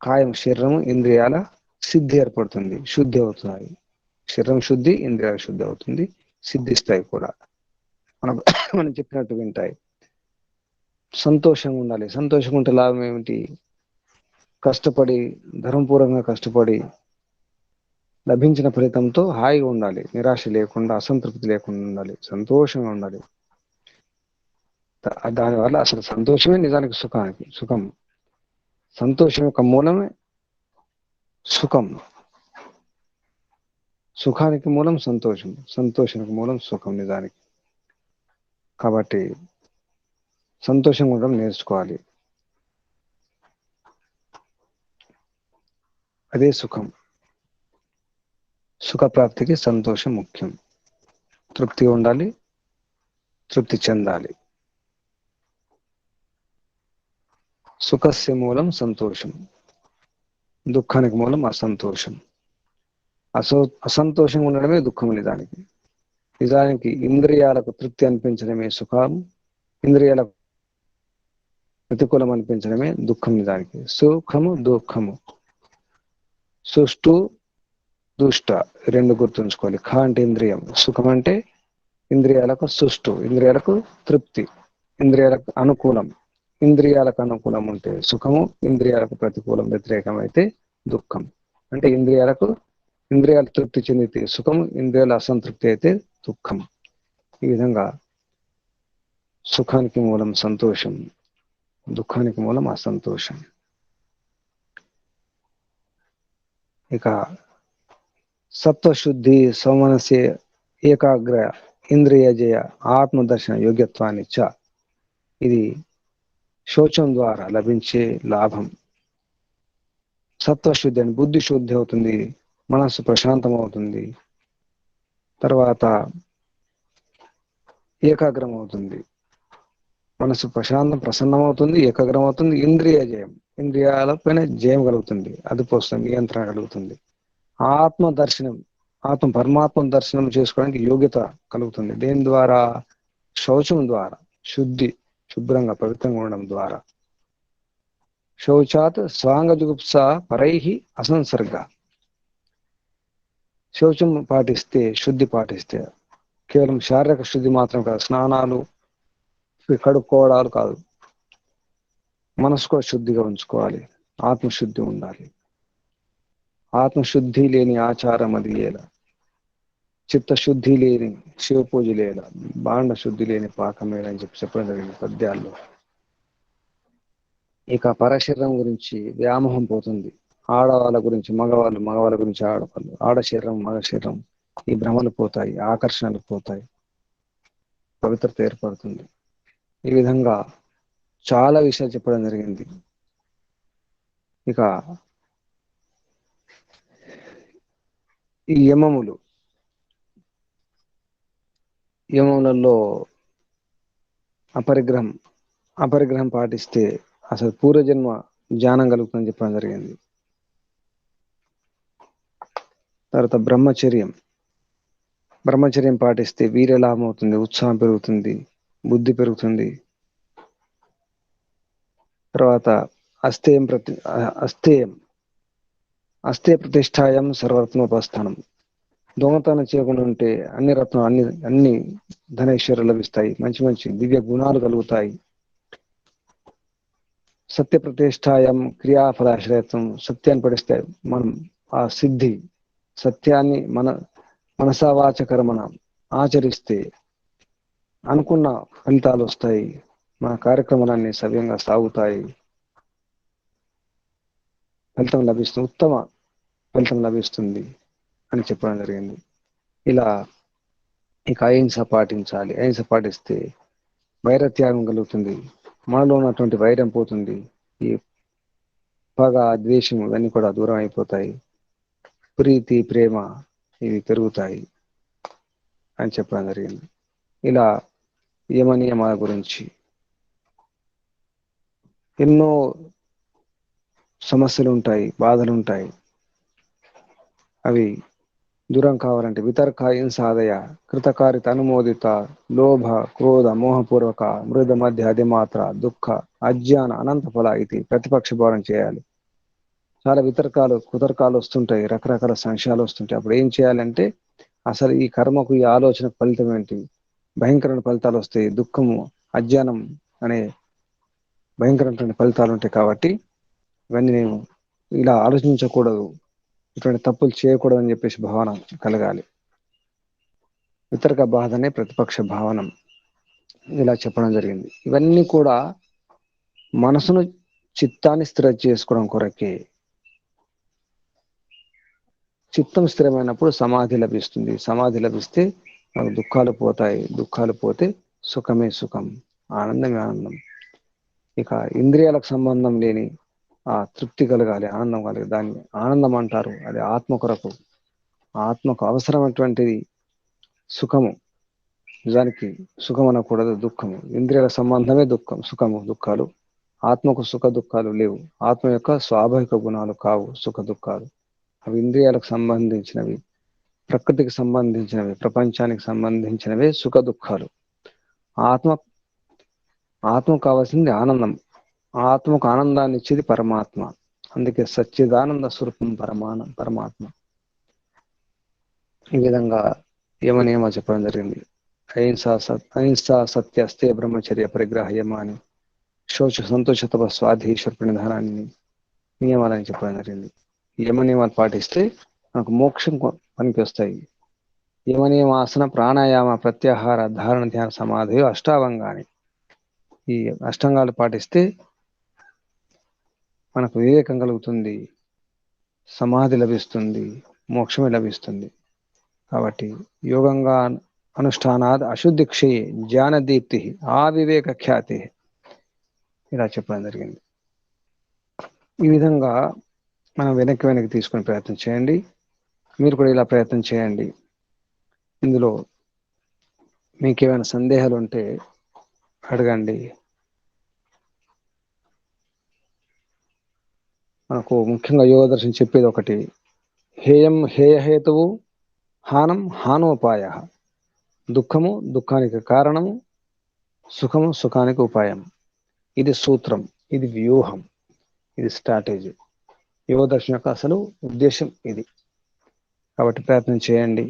కాయం, శరీరం, ఇంద్రియాల సిద్ధి ఏర్పడుతుంది, శుద్ధి అవుతాయి. శరీరం శుద్ధి, ఇంద్రియాల శుద్ధి అవుతుంది, సిద్ధిస్తాయి కూడా. మనం చెప్పినట్టు వింటాయి. సంతోషంగా ఉండాలి. సంతోషంగా ఉంటే లాభం ఏమిటి? కష్టపడి, ధర్మపూర్వకంగా కష్టపడి లభించిన ఫలితంతో హాయిగా ఉండాలి. నిరాశ లేకుండా, అసంతృప్తి లేకుండా ఉండాలి, సంతోషంగా ఉండాలి. దానివల్ల అసలు సంతోషమే నిజానికి సుఖం. సంతోషం యొక్క మూలమే సుఖం. సుఖానికి మూలం సంతోషం, సంతోషానికి మూలం సుఖం నిజానికి. కాబట్టి సంతోషంగా ఉండడం నేర్చుకోవాలి. అదే సుఖం. సుఖప్రాప్తికి సంతోషం ముఖ్యం. తృప్తిగా ఉండాలి, తృప్తి చెందాలి. సుఖస్య మూలం సంతోషం, దుఃఖానికి మూలం అసంతోషం. అసంతోషంగా ఉండడమే దుఃఖం నిజానికి ఇంద్రియాలకు తృప్తి అనిపించడమే సుఖం, ఇంద్రియాలకు ప్రతికూలం అనిపించడమే దుఃఖం నిజానికి. సుఖము దుఃఖము, సుష్టు దుష్ట, రెండు గుర్తుంచుకోవాలి. ఖ అంటే ఇంద్రియం, సుఖం అంటే ఇంద్రియాలకు సుష్టు, ఇంద్రియాలకు తృప్తి, ఇంద్రియాలకు అనుకూలం. ఇంద్రియాలకు అనుకూలం ఉంటే సుఖము, ఇంద్రియాలకు ప్రతికూలం, వ్యతిరేకం అయితే దుఃఖం. అంటే ఇంద్రియాలు తృప్తి చెందితే సుఖం, ఇంద్రియాల అసంతృప్తి అయితే దుఃఖం. ఈ విధంగా సుఖానికి మూలం సంతోషం, దుఃఖానికి మూలం అసంతోషం. ఇక సత్వశుద్ధి, సౌమనస్య ఏకాగ్ర ఇంద్రియ జయ ఆత్మదర్శన యోగ్యత్వాన్ని చ. ఇది శౌచం ద్వారా లభించే లాభం. సత్వశుద్ధి అని బుద్ధి శుద్ధి అవుతుంది, మనస్సు ప్రశాంతం అవుతుంది, తర్వాత ఏకాగ్రం అవుతుంది, మనసు ప్రసన్నం అవుతుంది, ఏకాగ్రం అవుతుంది. ఇంద్రియ జయం, ఇంద్రియాలపైన జయం కలుగుతుంది, అదుపు వస్తుంది, నియంత్రణ కలుగుతుంది. పరమాత్మ దర్శనం చేసుకోవడానికి యోగ్యత కలుగుతుంది. దేని ద్వారా? శౌచం ద్వారా, శుభ్రంగా పవిత్రంగా ఉండడం ద్వారా. శౌచాత్ స్వాంగజుగుప్స పరైహి అసంసర్గ. శౌచం పాటిస్తే, శుద్ధి పాటిస్తే, కేవలం శారీరక శుద్ధి మాత్రం కాదు, స్నానాలు, కడుక్కోవడాలు కాదు, మనసు కూడా శుద్ధిగా ఉంచుకోవాలి, ఆత్మశుద్ధి ఉండాలి. ఆత్మశుద్ధి లేని ఆచారం అది ఎలా, చిత్తశుద్ధి లేని శివపూజ లేదా, బాండ శుద్ధి లేని పాకమేలా అని చెప్పడం జరిగింది పద్యాల్లో. ఇక పరశరీరం గురించి వ్యామోహం పోతుంది. ఆడవాళ్ళ గురించి మగవాళ్ళు, మగవాళ్ళ గురించి ఆడవాళ్ళు, ఆడ శరీరం మగ శరీరం, ఈ భ్రమలు పోతాయి, ఆకర్షణలు పోతాయి, పవిత్రత ఏర్పడుతుంది. ఈ విధంగా చాలా విషయాలు చెప్పడం జరిగింది. ఇక ఈ యమములలో అపరిగ్రహం పాటిస్తే అసలు పూర్వజన్మ జ్ఞానం కలుగుతుందని చెప్పడం జరిగింది. తర్వాత బ్రహ్మచర్యం పాటిస్తే వీర్యలాభం అవుతుంది, ఉత్సాహం పెరుగుతుంది, బుద్ధి పెరుగుతుంది. తర్వాత అస్థేయ ప్రతిష్టాయం సర్వరత్నోపస్థానం. దొంగతనం చేయకుండా ఉంటే అన్ని ధనైశ్వర్యాలు లభిస్తాయి, మంచి మంచి దివ్య గుణాలు కలుగుతాయి, సత్య ప్రతిష్టాయం క్రియాఫలాశ్రయత్వం. సత్యాన్ని పడిస్తే మనం ఆ సిద్ధి సత్యాన్ని మనసావాచ కర్మణ ఆచరిస్తే అనుకున్న ఫలితాలు వస్తాయి. మన కార్యక్రమాలన్నీ సవ్యంగా సాగుతాయి. ఫలితం లభిస్తుంది, ఉత్తమ ఫలితం లభిస్తుంది అని చెప్పడం జరిగింది. ఇలా ఇక అహింస పాటించాలి. అహింస పాటిస్తే వైరత్యాగం కలుగుతుంది. మనలో ఉన్నటువంటి వైరం పోతుంది. ఈ పగ, ద్వేషం ఇవన్నీ కూడా దూరం అయిపోతాయి. ప్రీతి, ప్రేమ ఇవి పెరుగుతాయి అని చెప్పడం జరిగింది. ఇలా యమనియమాల గురించి ఎన్నో సమస్యలు ఉంటాయి, బాధలు ఉంటాయి. అవి దూరం కావాలంటే వితర్క హింసాదయ కృతకారిత అనుమోదిత లోభ క్రోధ మోహపూర్వక మృద మధ్య అధిమాత్ర దుఃఖ అజ్ఞాన అనంత ఫల ఇది ప్రతిపక్ష భావన చేయాలి. చాలా వితర్కాలు కుతర్కాలు వస్తుంటాయి, రకరకాల సంశయాలు వస్తుంటాయి. అప్పుడు ఏం చేయాలంటే అసలు ఈ కర్మకు ఈ ఆలోచన ఫలితం ఏంటి? భయంకరమైన ఫలితాలు వస్తాయి. దుఃఖము, అజ్ఞానం అనే భయంకరమైన ఫలితాలు ఉంటాయి. కాబట్టి ఇవన్నీ నేను ఇలా ఆలోచించకూడదు, ఇటువంటి తప్పులు చేయకూడదు అని చెప్పేసి భావన కలగాలి. వితర్క బాధనే ప్రతిపక్ష భావనం. ఇలా చెప్పడం జరిగింది. ఇవన్నీ కూడా మనసును చిత్తాన్ని స్థిర చేసుకోవడం కొరకే. చిత్తం స్థిరమైనప్పుడు సమాధి లభిస్తుంది. సమాధి లభిస్తే మనకు దుఃఖాలు పోతాయి. దుఃఖాలు పోతే సుఖమే సుఖం, ఆనందమే ఆనందం. ఇక ఇంద్రియాలకు సంబంధం లేని ఆ తృప్తి కలగాలి, ఆనందం కలగాలి. దాన్ని ఆనందం అంటారు. అది ఆత్మ కొరకు, ఆత్మకు అవసరమైనటువంటిది సుఖము. నిజానికి సుఖం అనకూడదు, దుఃఖము. ఇంద్రియాల సంబంధమే దుఃఖం, సుఖము దుఃఖాలు. ఆత్మకు సుఖ దుఃఖాలు లేవు. ఆత్మ యొక్క స్వాభావిక గుణాలు కావు సుఖ దుఃఖాలు. అవి ఇంద్రియాలకు సంబంధించినవి, ప్రకృతికి సంబంధించినవి, ప్రపంచానికి సంబంధించినవే సుఖ దుఃఖాలు. ఆత్మకు కావాల్సింది ఆనందం. ఆత్మకు ఆనందాన్ని ఇచ్చేది పరమాత్మ. అందుకే సచ్చిదానంద స్వరూపం పరమాత్మ. ఈ విధంగా యమనియమ చెప్పడం జరిగింది. అహింసా సత్య స్థే బ్రహ్మచర్య పరిగ్రహ యమ అని, శోచ సంతోష తప స్వాధీశ్వర ప్రణిధానాన్ని నియమాలని చెప్పడం జరిగింది. యమ నియమాలు పాటిస్తే మనకు మోక్షం పనికి వస్తాయి. యమనియమాసన ప్రాణాయామ ప్రత్యాహార ధారణ ధ్యాన సమాధి అష్టావంగాని. ఈ అష్టాంగాలు పాటిస్తే మనకు వివేకం కలుగుతుంది, సమాధి లభిస్తుంది, మోక్షమే లభిస్తుంది. కాబట్టి యోగంగా అనుష్ఠానాద్ అశుద్ధి క్షయే జ్ఞానదీప్తి ఆవివేక ఖ్యాతి. ఇలా చెప్పడం జరిగింది. ఈ విధంగా మనం వెనక్కి తీసుకునే ప్రయత్నం చేయండి. మీరు కూడా ఇలా ప్రయత్నం చేయండి. ఇందులో మీకు ఏమైనా సందేహాలు ఉంటే అడగండి. మనకు ముఖ్యంగా యోగ దర్శనం చెప్పేది ఒకటి, హేయం హేయహేతువు, హానం హానోపాయ. దుఃఖము దుఃఖానికి కారణము, సుఖము సుఖానికి ఉపాయం. ఇది సూత్రం, ఇది వ్యూహం, ఇది స్ట్రాటజీ. యోగ దర్శనం యొక్క అసలు ఉద్దేశం ఇది. కాబట్టి ప్రయత్నం చేయండి.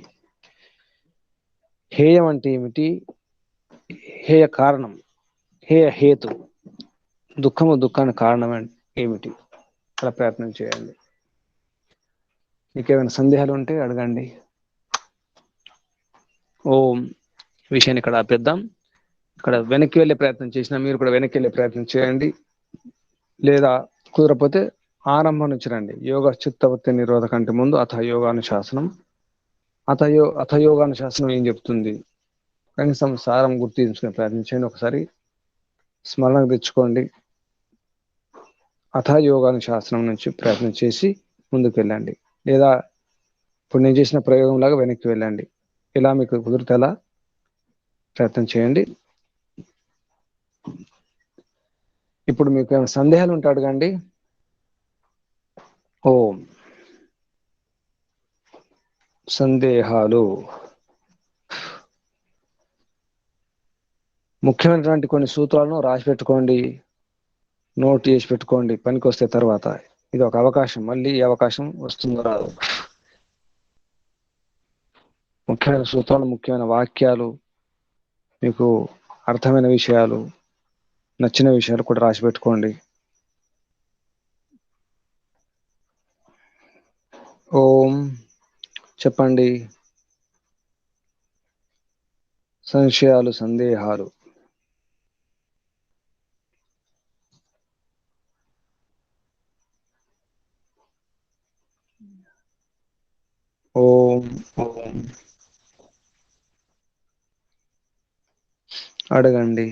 హేయం అంటే ఏమిటి? హేయ కారణం, హేయ హేతు. దుఃఖము దుఃఖానికి కారణం ఏమిటి? అలా ప్రయత్నం చేయండి. మీకేమైనా సందేహాలు ఉంటే అడగండి. ఓం. విషయాన్ని ఇక్కడ ఆపేద్దాం. ఇక్కడ వెనక్కి వెళ్ళే ప్రయత్నం చేసినా మీరు కూడా వెనక్కి వెళ్ళే ప్రయత్నం చేయండి. లేదా కుదరపోతే ఆరంభం నుంచి రండి. యోగ చిత్తవృత్తి నిరోధ కంటే ముందు అథ యోగానుశాసనం. అథ యోగానుశాసనం ఏం చెప్తుంది? కనీసం సారం గుర్తించుకునే ప్రయత్నం చేయండి. ఒకసారి స్మరణకు తెచ్చుకోండి. అథ యోగానుశాసనం నుంచి ప్రయత్నం చేసి ముందుకు వెళ్ళండి. లేదా ఇప్పుడు నేను చేసిన ప్రయోగం లాగా వెనక్కి వెళ్ళండి. ఇలా మీకు కుదిరితే అలా ప్రయత్నం చేయండి. ఇప్పుడు మీకు ఏమైనా సందేహాలు ఉంటే అడగండి. ఓం. సందేహాలు, ముఖ్యమైనటువంటి కొన్ని సూత్రాలను రాసి పెట్టుకోండి, నోట్ చేసి పెట్టుకోండి. పనికి వస్తే తర్వాత ఇది ఒక అవకాశం. మళ్ళీ ఈ అవకాశం వస్తుందో రాదు. ముఖ్యమైన సూత్రాలు, ముఖ్యమైన వాక్యాలు, మీకు అర్థమైన విషయాలు, నచ్చిన విషయాలు కూడా రాసి పెట్టుకోండి. ఓం. చెప్పండి. సంశయాలు, సందేహాలు. ఓం ఓం. అడగండి.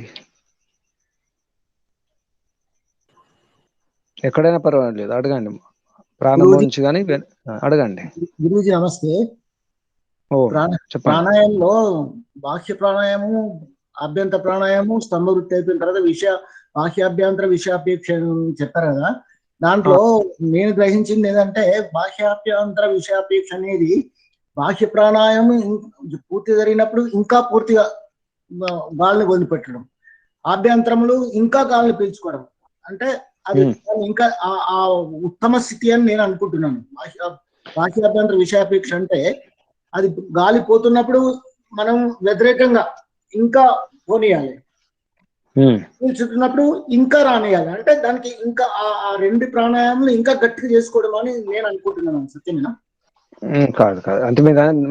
ఎక్కడైనా పర్వాలేదు, అడగండి. ప్రారంభం గురూజీ నుంచి కానీ అడగండి. గురూజీ నమస్తే. ఓ చెప్పండి. ప్రాణాయామంలో బాహ్య ప్రాణాయామము, ఆభ్యంతర ప్రాణాయామము, స్తంభ వృత్తి అయిపోయిన తర్వాత బాహ్యాభ్యంతర విషయాపేక్ష చెప్పారు కదా. దాంట్లో నేను గ్రహించింది ఏంటంటే బాహ్యాభ్యంతర విషయాపేక్ష అనేది బాహ్య ప్రాణాయామం పూర్తి జరిగినప్పుడు ఇంకా పూర్తిగా గాలిని వదిలిపెట్టడం, ఆభ్యంతరములు ఇంకా గాలిని పీల్చుకోవడం, అంటే అది ఇంకా ఆ ఉత్తమ స్థితి అని నేను అనుకుంటున్నాను. బాహ్యాభ్యంతర విషయాపేక్ష అంటే అది గాలి పోతున్నప్పుడు మనం వ్యతిరేకంగా ఇంకా పోనీయాలి, పీల్చుకున్నప్పుడు ఇంకా రానియాలి. అంటే దానికి ఇంకా ఆ రెండు ప్రాణాయామాలు ఇంకా గట్టిగా చేసుకోవడం అని నేను అనుకుంటున్నాను. సత్యమేనా? కాదు కాదు, అంటే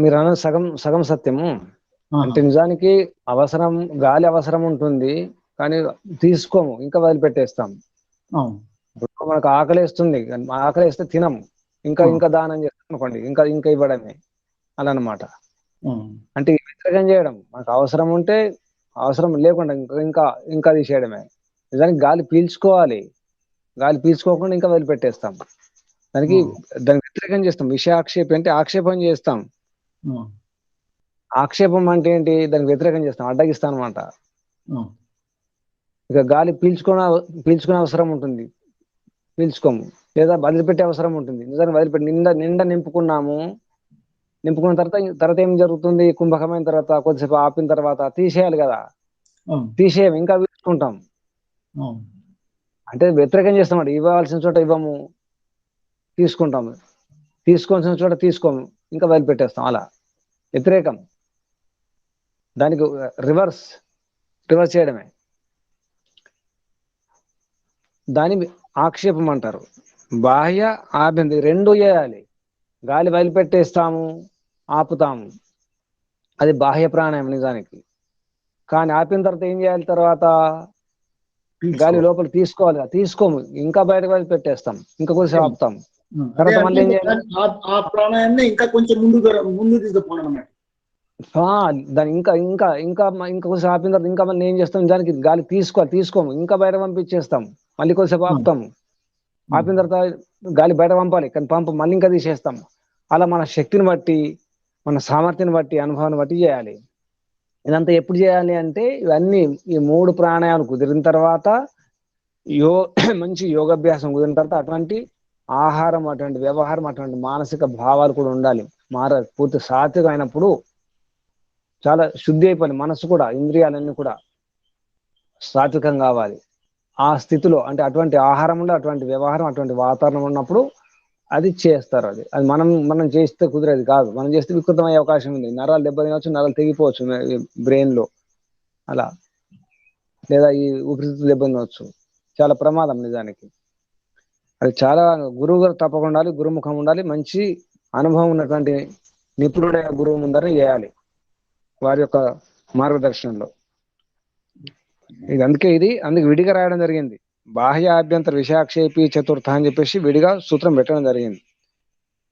మీరు అన్న సగం సగం సత్యము. అంటే నిజానికి అవసరం, గాలి అవసరం ఉంటుంది, కానీ తీసుకోము, ఇంకా వదిలిపెట్టేస్తాం. ఇప్పుడు మనకు ఆకలిస్తుంది, ఆకలిస్తే తినము, ఇంకా ఇంకా దానం చేస్తాం అనుకోండి, ఇంకా ఇంకా ఇవ్వడమే అలా అనమాట. అంటే వ్యతిరేకం చేయడం, మనకు అవసరం ఉంటే అవసరం లేకుండా ఇంకా ఇంకా తీసేయడమే. నిజానికి గాలి పీల్చుకోవాలి, గాలి పీల్చుకోకుండా ఇంకా వదిలిపెట్టేస్తాం. దానికి వ్యతిరేకం చేస్తాం. విషయాక్షేపం అంటే ఆక్షేపం చేస్తాం. ఆక్షేపం అంటే ఏంటి? దానికి వ్యతిరేకం చేస్తాం, అడ్డగిస్తాం అనమాట. ఇక గాలి పీల్చుకునే అవసరం ఉంటుంది, పీల్చుకోము. లేదా వదిలిపెట్టే అవసరం ఉంటుంది, నిజానికి వదిలిపెట్టి నిండా నింపుకున్నాము. నింపుకున్న తర్వాత ఏం జరుగుతుంది? కుంభకమైన తర్వాత కొద్దిసేపు ఆపిన తర్వాత తీసేయాలి కదా, తీసేయం, ఇంకా పీల్చుకుంటాం. అంటే వ్యతిరేకం చేస్తాం. ఇవ్వాల్సిన చోట ఇవ్వము, తీసుకుంటాము. తీసుకోవాల్సిన చోట తీసుకోము, ఇంకా వదిలిపెట్టేస్తాం. అలా వ్యతిరేకం, దానికి రివర్స్ చేయడమే. దాని ఆక్షేపం అంటారు. బాహ్య ఆభ్యంతర రెండు చేయాలి. గాలి వదిలిపెట్టేస్తాము, ఆపుతాము, అది బాహ్య ప్రాణాయామం నిజానికి. కానీ ఆపిన తర్వాత ఏం చేయాలి? తర్వాత గాలి లోపల తీసుకోవాలి, తీసుకోము, ఇంకా బయటకు వదిలిపెట్టేస్తాం, ఇంకా కొద్దిసేపు ఆపుతాం. తర్వాత మళ్ళీ ఏం చేయాలి? ఆ ప్రాణాయామం ఇంకా కొంచెం ముందు తీసుకుపోవడం అన్నమాట. దాని ఇంకా ఇంకా ఇంకా ఇంకా కొద్దిసేపు ఆపిన తర్వాత ఇంకా మళ్ళీ ఏం చేస్తాం? దానికి గాలి తీసుకోము, ఇంకా బయట పంపించేస్తాం, మళ్ళీ కొద్దిసేపు ఆపుతాము. ఆపిన తర్వాత గాలి బయట పంపాలి, కానీ మళ్ళీ ఇంకా తీసేస్తాం. అలా మన శక్తిని బట్టి, మన సామర్థ్యాన్ని బట్టి, అనుభవాన్ని బట్టి చేయాలి. ఇదంతా ఎప్పుడు చేయాలి అంటే ఇవన్నీ ఈ 3 ప్రాణాయామాలు కుదిరిన తర్వాత, మంచి యోగాభ్యాసం కుదిరిన తర్వాత, అటువంటి ఆహారం, అటువంటి వ్యవహారం, అటువంటి మానసిక భావాలు కూడా ఉండాలి. పూర్తి సాత్వికం అయినప్పుడు చాలా శుద్ధి అయిపోయింది మనసు కూడా, ఇంద్రియాలన్నీ కూడా సాత్వికం కావాలి. ఆ స్థితిలో అంటే అటువంటి ఆహారం ఉండి, అటువంటి వ్యవహారం, అటువంటి వాతావరణం ఉన్నప్పుడు అది చేస్తారు. అది మనం చేస్తే కుదిరేది కాదు. మనం చేస్తే వికృతమయ్యే అవకాశం ఉంది. నరాలు దెబ్బతినవచ్చు, నరాలు తెగిపోవచ్చు బ్రెయిన్ లో, అలా. లేదా ఈ ఊపిరితిత్తులు దెబ్బతినవచ్చు, చాలా ప్రమాదం నిజానికి. అది చాలా గురువు గారు తప్పకుండా ఉండాలి, గురుముఖం ఉండాలి, మంచి అనుభవం ఉన్నటువంటి నిపుణుడైన గురువు ముందర చేయాలి, వారి యొక్క మార్గదర్శనంలో. అందుకే విడిగా రాయడం జరిగింది. బాహ్య ఆభ్యంతర విషయాక్షేపి చతుర్థ అని చెప్పేసి విడిగా సూత్రం పెట్టడం జరిగింది.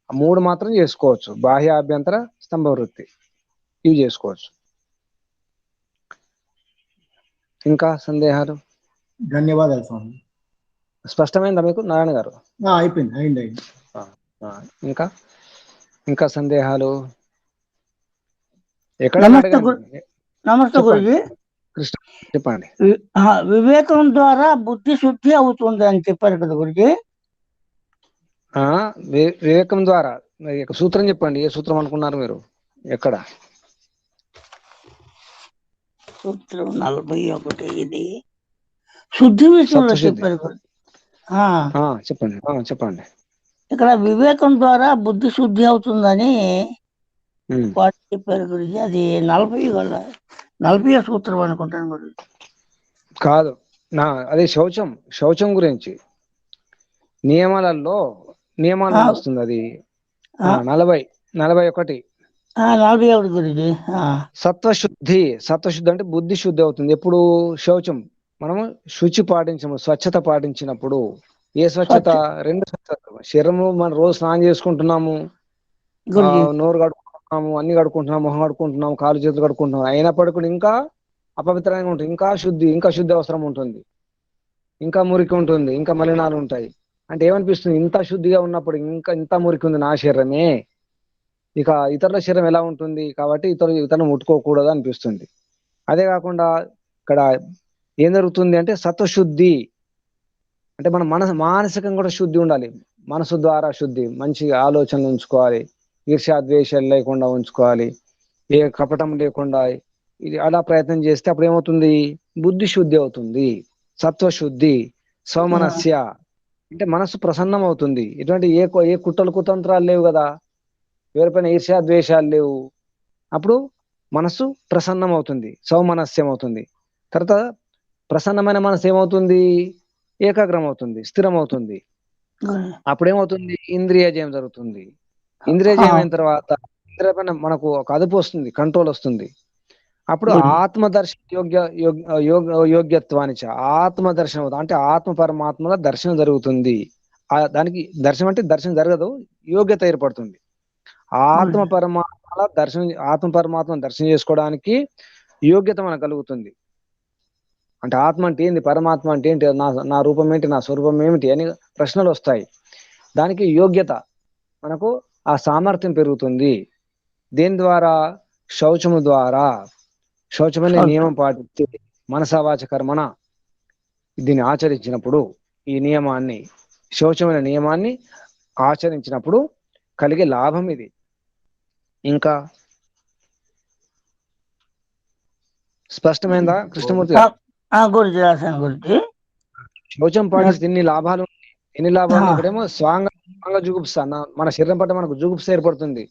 3 మాత్రం చేసుకోవచ్చు, బాహ్య ఆభ్యంతర స్తంభ వృత్తి, ఇవి చేసుకోవచ్చు. ఇంకా సందేహాలు? ధన్యవాదాలు స్వామి. స్పష్టమైందా మీకు నారాయణ గారు? అయిపోయింది. ఇంకా ఇంకా సందేహాలు? నమస్తే గురుజీ. కృష్ణ చెప్పండి. వివేకం ద్వారా బుద్ధి శుద్ధి అవుతుంది అని చెప్పారు కదా గురుజీ. వివేకం ద్వారా సూత్రం చెప్పండి. ఏ సూత్రం అనుకున్నారు మీరు? ఎక్కడ? సూత్రం 41. ఇది శుద్ధి విషయంలో చెప్పారు గురుజీ. చెప్పండి. ఇక్కడ వివేకం ద్వారా బుద్ధి శుద్ధి అవుతుందని చెప్పారు గురుజీ. అది 40 సూత్రం అనుకుంటాను గురుజీ. కాదు, అదే శౌచం గురించి నియమాలలో వస్తుంది అది. 40 41. 41 గురుజీ. సత్వశుద్ధి అంటే బుద్ధి శుద్ధి అవుతుంది. ఎప్పుడు శౌచం మనము శుచి పాటించము, స్వచ్ఛత పాటించినప్పుడు. ఏ స్వచ్ఛత? 2 స్వచ్ఛత. శరీరము మనం రోజు స్నానం చేసుకుంటున్నాము, గురుజీ. నోరు కడుక్కుంటున్నాము, అన్ని కడుక్కుంటున్నాము, మొహం కడుక్కుంటున్నాము, కాలు చేతులు కడుక్కుంటున్నాము. అయినప్పటికీ కూడా ఇంకా అపవిత్రంగా ఉంటుంది. ఇంకా శుద్ధి అవసరం ఉంటుంది. ఇంకా మురికి ఉంటుంది, ఇంకా మలినాలు ఉంటాయి. అంటే ఏమనిపిస్తుంది? ఇంత శుద్ధిగా ఉన్నప్పుడు ఇంకా ఇంత మురికి ఉంది నా శరీరమే, ఇక ఇతరుల శరీరం ఎలా ఉంటుంది? కాబట్టి ఇతరులను ముట్టుకోకూడదు అనిపిస్తుంది. అదే కాకుండా ఇక్కడ ఏం జరుగుతుంది అంటే సత్వశుద్ధి అంటే మన మానసికంగా కూడా శుద్ధి ఉండాలి. మనసు ద్వారా శుద్ధి, మంచి ఆలోచనలు ఉంచుకోవాలి, ఈర్ష్యాద్వేషాలు లేకుండా ఉంచుకోవాలి, ఏ కపటం లేకుండా. ఇది అలా ప్రయత్నం చేస్తే అప్పుడు ఏమవుతుంది? బుద్ధి శుద్ధి అవుతుంది. సత్వశుద్ధి. సౌమనస్య అంటే మనసు ప్రసన్నం అవుతుంది. ఎటువంటి ఏ కుట్రలు కుతంత్రాలు లేవు కదా, ఎవరిపైన ఈర్ష్యాద్వేషాలు లేవు. అప్పుడు మనసు ప్రసన్నం అవుతుంది, సౌమనస్యం అవుతుంది. తర్వాత ప్రసన్నమైన మనసు ఏమవుతుంది? ఏకాగ్రం అవుతుంది, స్థిరం అవుతుంది. అప్పుడేమవుతుంది? ఇంద్రియ జయం జరుగుతుంది. ఇంద్రియ జయం అయిన తర్వాత ఇంద్రియ పైన మనకు ఒక అదుపు వస్తుంది, కంట్రోల్ వస్తుంది. అప్పుడు ఆత్మదర్శన యోగ్యత్వాన్ని ఆత్మదర్శనం అవుతుంది. అంటే ఆత్మ పరమాత్మల దర్శనం జరుగుతుంది. దానికి దర్శనం అంటే దర్శనం జరగదు, యోగ్యత ఏర్పడుతుంది. ఆత్మ పరమాత్మ దర్శనం చేసుకోవడానికి యోగ్యత మనకు కలుగుతుంది. అంటే ఆత్మ అంటే ఏంటి, పరమాత్మ అంటే ఏంటి, నా రూపం ఏంటి, నా స్వరూపం ఏమిటి అని ప్రశ్నలు వస్తాయి. దానికి యోగ్యత, మనకు ఆ సామర్థ్యం పెరుగుతుంది. దేని ద్వారా? శౌచము ద్వారా. శౌచమనే నియమం పాటించి మనసావాచ కర్మణ దీన్ని ఆచరించినప్పుడు, ఈ నియమాన్ని, శౌచమైన నియమాన్ని ఆచరించినప్పుడు కలిగే లాభం ఇది. ఇంకా స్పష్టమైందా కృష్ణమూర్తి గారు? గురుజీ రాశాను గురుజీ. శౌచం పాటిస్తే ఎన్ని లాభాలు ఇక్కడేమో స్వాంగ జుగుప్స, మన శరీరం పట్ల మనకు జుగుప్స ఏర్పడుతుంది.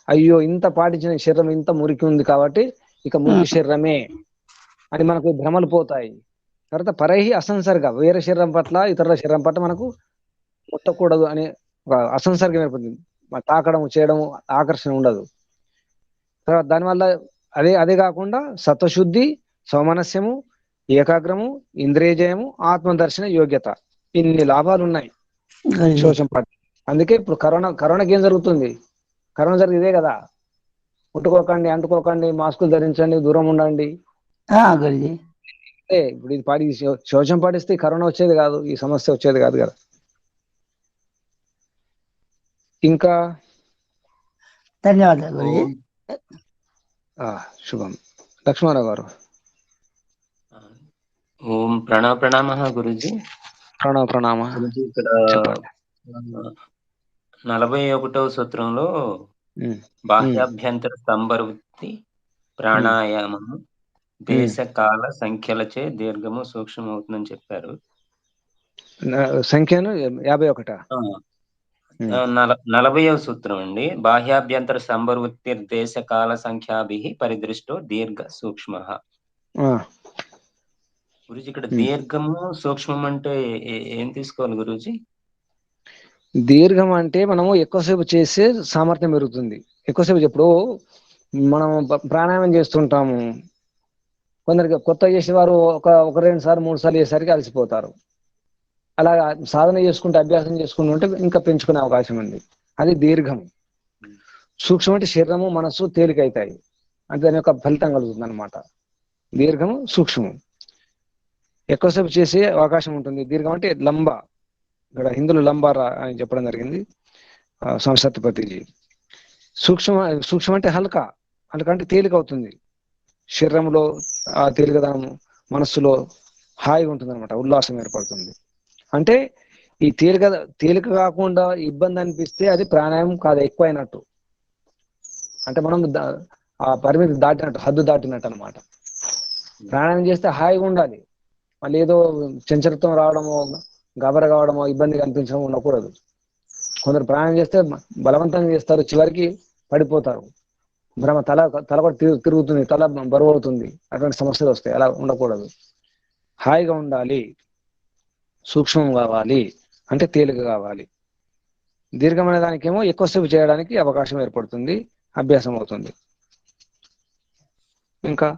అయ్యో ఇంత పాటించిన శరీరం ఇంత మురికి ఉంది కాబట్టి ఇక మురికి శరీరమే అని మనకు భ్రమలు పోతాయి. తర్వాత పరైహి అసంసర్గ, వేరే శరీరం పట్ల ఇతరుల శరీరం పట్ల మనకు ముట్టకూడదు అనే ఒక అసంసర్గం ఏర్పడుతుంది. తాకడం చేయడం ఆకర్షణ ఉండదు. తర్వాత దానివల్ల అదే కాకుండా సత్వశుద్ధి, సౌమనస్యము, ఏకాగ్రము, ఇంద్రియజయము, ఆత్మదర్శన యోగ్యత, ఇన్ని లాభాలు ఉన్నాయి శోషం పాటి. అందుకే ఇప్పుడు కరోనాకి ఏం జరుగుతుంది? కరోనా జరిగి ఇదే కదా, ముట్టుకోకండి, అంటుకోకండి, మాస్కులు ధరించండి, దూరం ఉండండి. ఇప్పుడు ఇది శోషం పాటిస్తే కరోనా వచ్చేది కాదు, ఈ సమస్య వచ్చేది కాదు కదా. ఇంకా ధన్యవాదాలు గురుజీ. శుభం. లక్ష్మణరావు గారు. ఓం ప్రణామ గురుజీ. ప్రణామ. ఇక్కడ 41వ సూత్రంలో బాహ్యాభ్యంతర స్తంభవృత్తి ప్రాణాయామము దేశ కాల సంఖ్యలచే దీర్ఘము సూక్ష్మం అవుతుందని చెప్పారు. సంఖ్యను 51. 40వ సూత్రం అండి. బాహ్యాభ్యంతర సంభర్వృత్తి దేశ కాల సంఖ్యాభి పరిదృష్టో దీర్ఘ సూక్ష్మ. గురుజీ ఇక్కడ దీర్ఘము సూక్ష్మం అంటే ఏం తీసుకోవాలి గురుజీ? దీర్ఘం అంటే మనము ఎక్కువసేపు చేసే సామర్థ్యం పెరుగుతుంది. ఎక్కువసేపు ఎప్పుడు మనం ప్రాణాయామం చేస్తుంటాము, కొందరికి కొత్త చేసేవారు ఒక 2 సార్లు 3 సార్లు చేసేసరికి అలసిపోతారు. అలా సాధన చేసుకుంటే, అభ్యాసం చేసుకుంటూ ఇంకా పెంచుకునే అవకాశం ఉంది. అది దీర్ఘం. సూక్ష్మం అంటే శరీరము మనస్సు తేలికైతాయి, అంటే దాని యొక్క ఫలితం కలుగుతుంది అనమాట. దీర్ఘము సూక్ష్మం ఎక్కువసేపు చేసే అవకాశం ఉంటుంది. దీర్ఘం అంటే లంబ, ఇక్కడ హిందువులు లంబారా అని చెప్పడం జరిగింది సంసత్పతిజీ. సూక్ష్మం అంటే హల్క అంటే తేలిక అవుతుంది. శరీరంలో ఆ తేలికదనం, మనస్సులో హాయిగా ఉంటుంది అనమాట, ఉల్లాసం ఏర్పడుతుంది. అంటే ఈ తేలిక కాకుండా ఇబ్బంది అనిపిస్తే అది ప్రాణాయామం కాదు, ఎక్కువ అయినట్టు. అంటే మనం ఆ పరిమితి దాటినట్టు, హద్దు దాటినట్టు అనమాట. ప్రాణాయామం చేస్తే హాయిగా ఉండాలి, మళ్ళీ ఏదో చంచలత్వం రావడమో, గబర కావడమో, ఇబ్బందిగా అనిపించడం ఉండకూడదు. కొందరు ప్రాణాయామం చేస్తే బలవంతంగా చేస్తారు, చివరికి పడిపోతారు, తల కూడా తిరుగుతుంది, తల బరువు అవుతుంది, అటువంటి సమస్యలు వస్తాయి. అలా ఉండకూడదు, హాయిగా ఉండాలి, సూక్ష్మం కావాలి, అంటే తేలిక కావాలి. దీర్ఘమైన దానికేమో ఎక్కువసేపు చేయడానికి అవకాశం ఏర్పడుతుంది, అభ్యాసం అవుతుంది. ఇంకా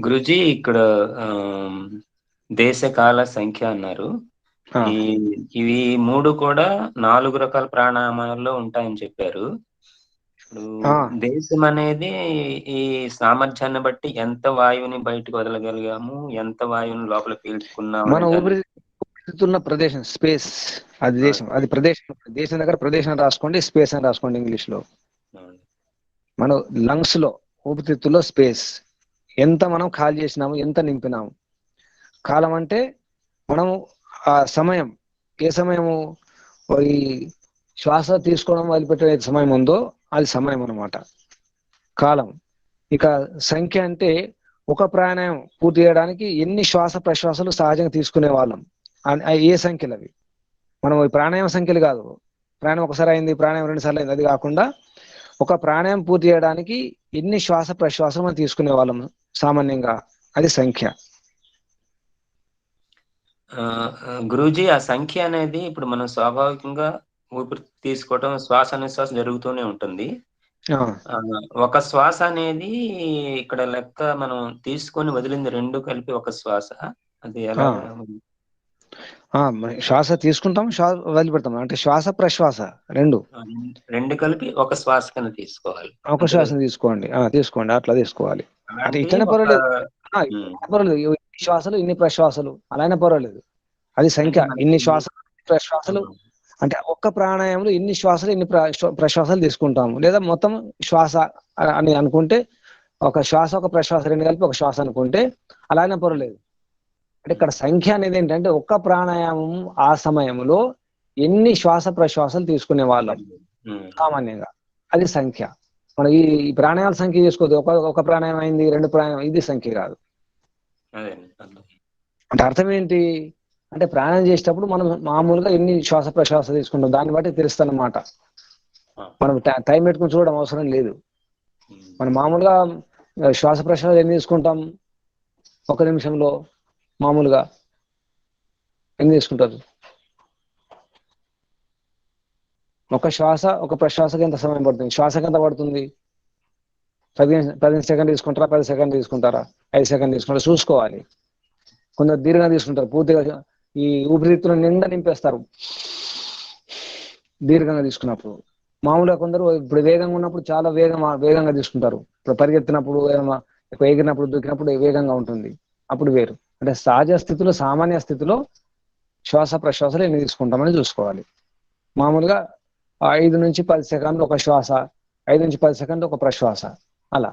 గురుజీ ఇక్కడ దేశకాల సంఖ్య అన్నారు. ఇవి 3 కూడా 4 రకాల ప్రాణాయామాల్లో ఉంటాయని చెప్పారు. ఇప్పుడు దేశం అనేది ఈ సామర్థ్యాన్ని బట్టి ఎంత వాయువుని బయటకు వదలగలిగాము, ఎంత వాయువుని లోపల పీల్చుకున్నాము, మన ఊపిరితిత్తున్న ప్రదేశం స్పేస్, అది దేశం, అది ప్రదేశం. దేశం దగ్గర ప్రదేశం రాసుకోండి, స్పేస్ అని రాసుకోండి ఇంగ్లీష్ లో. మన లంగ్స్ లో, ఊపిరితిత్తుల్లో స్పేస్ ఎంత మనం ఖాళీ చేసినాము, ఎంత నింపినాము. కాలం అంటే మనం ఆ సమయం, ఏ సమయము ఈ శ్వాస తీసుకోవడం వదిలిపెట్టే సమయం ఉందో అది సమయం అన్నమాట, కాలం. ఇక సంఖ్య అంటే ఒక ప్రాణాయామం పూర్తి చేయడానికి ఎన్ని శ్వాస ప్రశ్వాసలు సహజంగా తీసుకునే వాళ్ళం, ఏ సంఖ్యలు అవి. మనం ఈ ప్రాణాయామ సంఖ్యలు కాదు, ప్రాణాయామం ఒకసారి అయింది, ప్రాణాయామం 2 సార్లు అయింది, అది కాకుండా ఒక ప్రాణాయామం పూర్తి చేయడానికి ఎన్ని శ్వాస ప్రశ్వాసలు మనం తీసుకునే వాళ్ళం సామాన్యంగా, అది సంఖ్య. గురూజీ, ఆ సంఖ్య అనేది ఇప్పుడు మనం స్వాభావికంగా ఊపిరి తీసుకోవటం, శ్వాస నిశ్వాస జరుగుతూనే ఉంటుంది. ఒక శ్వాస అనేది ఇక్కడ లెక్క మనం తీసుకొని వదిలింది 2 కలిపి ఒక శ్వాస, అది ఎలా? శ్వాస తీసుకుంటాం, శ్వాస వదిలిపెడతాం, అంటే శ్వాస ప్రశ్వాస 2 కలిపి ఒక శ్వాస కింద తీసుకోవాలి. ఒక శ్వాస తీసుకోండి, అట్లా తీసుకోవాలి. అంటే ఇట్లనే పర్వాలేదు, పర్వాలేదు, ఇన్ని శ్వాసలు ఇన్ని ప్రశ్వాసలు అలానే పర్వాలేదు, అది సంఖ్య. ఇన్ని శ్వాసలు ప్రశ్వాసలు అంటే ఒక్క ప్రాణాయామంలో ఇన్ని శ్వాసలు ఇన్ని ప్రశ్వాసలు తీసుకుంటాము, లేదా మొత్తం శ్వాస అని అనుకుంటే ఒక శ్వాస ఒక ప్రశ్వాస 2 కలిపి ఒక శ్వాస అనుకుంటే అలానే పర్వాలేదు. అంటే ఇక్కడ సంఖ్య అనేది ఏంటంటే ఒక్క ప్రాణాయామం ఆ సమయంలో ఎన్ని శ్వాస ప్రశ్వాసలు తీసుకునే వాళ్ళం సామాన్యంగా, అది సంఖ్య. మనం ఈ ప్రాణాయామాల సంఖ్య చేసుకోవద్దు, ఒక ప్రాణాయామం అయింది 2 ప్రాణాయామం, ఇది సంఖ్య కాదు. అంటే అర్థం ఏంటి అంటే ప్రాణాయామం చేసేటప్పుడు మనం మామూలుగా ఎన్ని శ్వాస ప్రశ్వాస తీసుకుంటాం దాన్ని బట్టి తెలుస్తానమాట. మనం టైం పెట్టుకుని చూడడం అవసరం లేదు. మనం మామూలుగా శ్వాస ప్రశ్వాస ఎన్ని తీసుకుంటాం, 1 నిమిషంలో మామూలుగా ఎన్ని తీసుకుంటారు? ఒక శ్వాస ఒక ప్రశ్వాసకి ఎంత సమయం పడుతుంది? శ్వాసకి ఎంత పడుతుంది? 15 సెకండ్ తీసుకుంటారా, 10 సెకండ్ తీసుకుంటారా, 5 సెకండ్ తీసుకుంటారా చూసుకోవాలి. కొందరు దీర్ఘంగా తీసుకుంటారు, పూర్తిగా ఈ ఊపిరితిత్తులను నిండా నింపేస్తారు దీర్ఘంగా తీసుకున్నప్పుడు. మామూలుగా కొందరు ఇప్పుడు వేగంగా ఉన్నప్పుడు చాలా వేగంగా తీసుకుంటారు. ఇప్పుడు పరిగెత్తినప్పుడు, ఎక్కువ ఎగిరినప్పుడు, దూకినప్పుడు వేగంగా ఉంటుంది, అప్పుడు వేరు. అంటే సహజ స్థితిలో, సామాన్య స్థితిలో శ్వాస ప్రశ్వాసలు ఎన్ని తీసుకుంటామని చూసుకోవాలి. మామూలుగా 5 నుంచి 10 సెకండ్లు ఒక శ్వాస, 5 నుంచి 10 సెకండ్లు ఒక ప్రశ్వాస, అలా.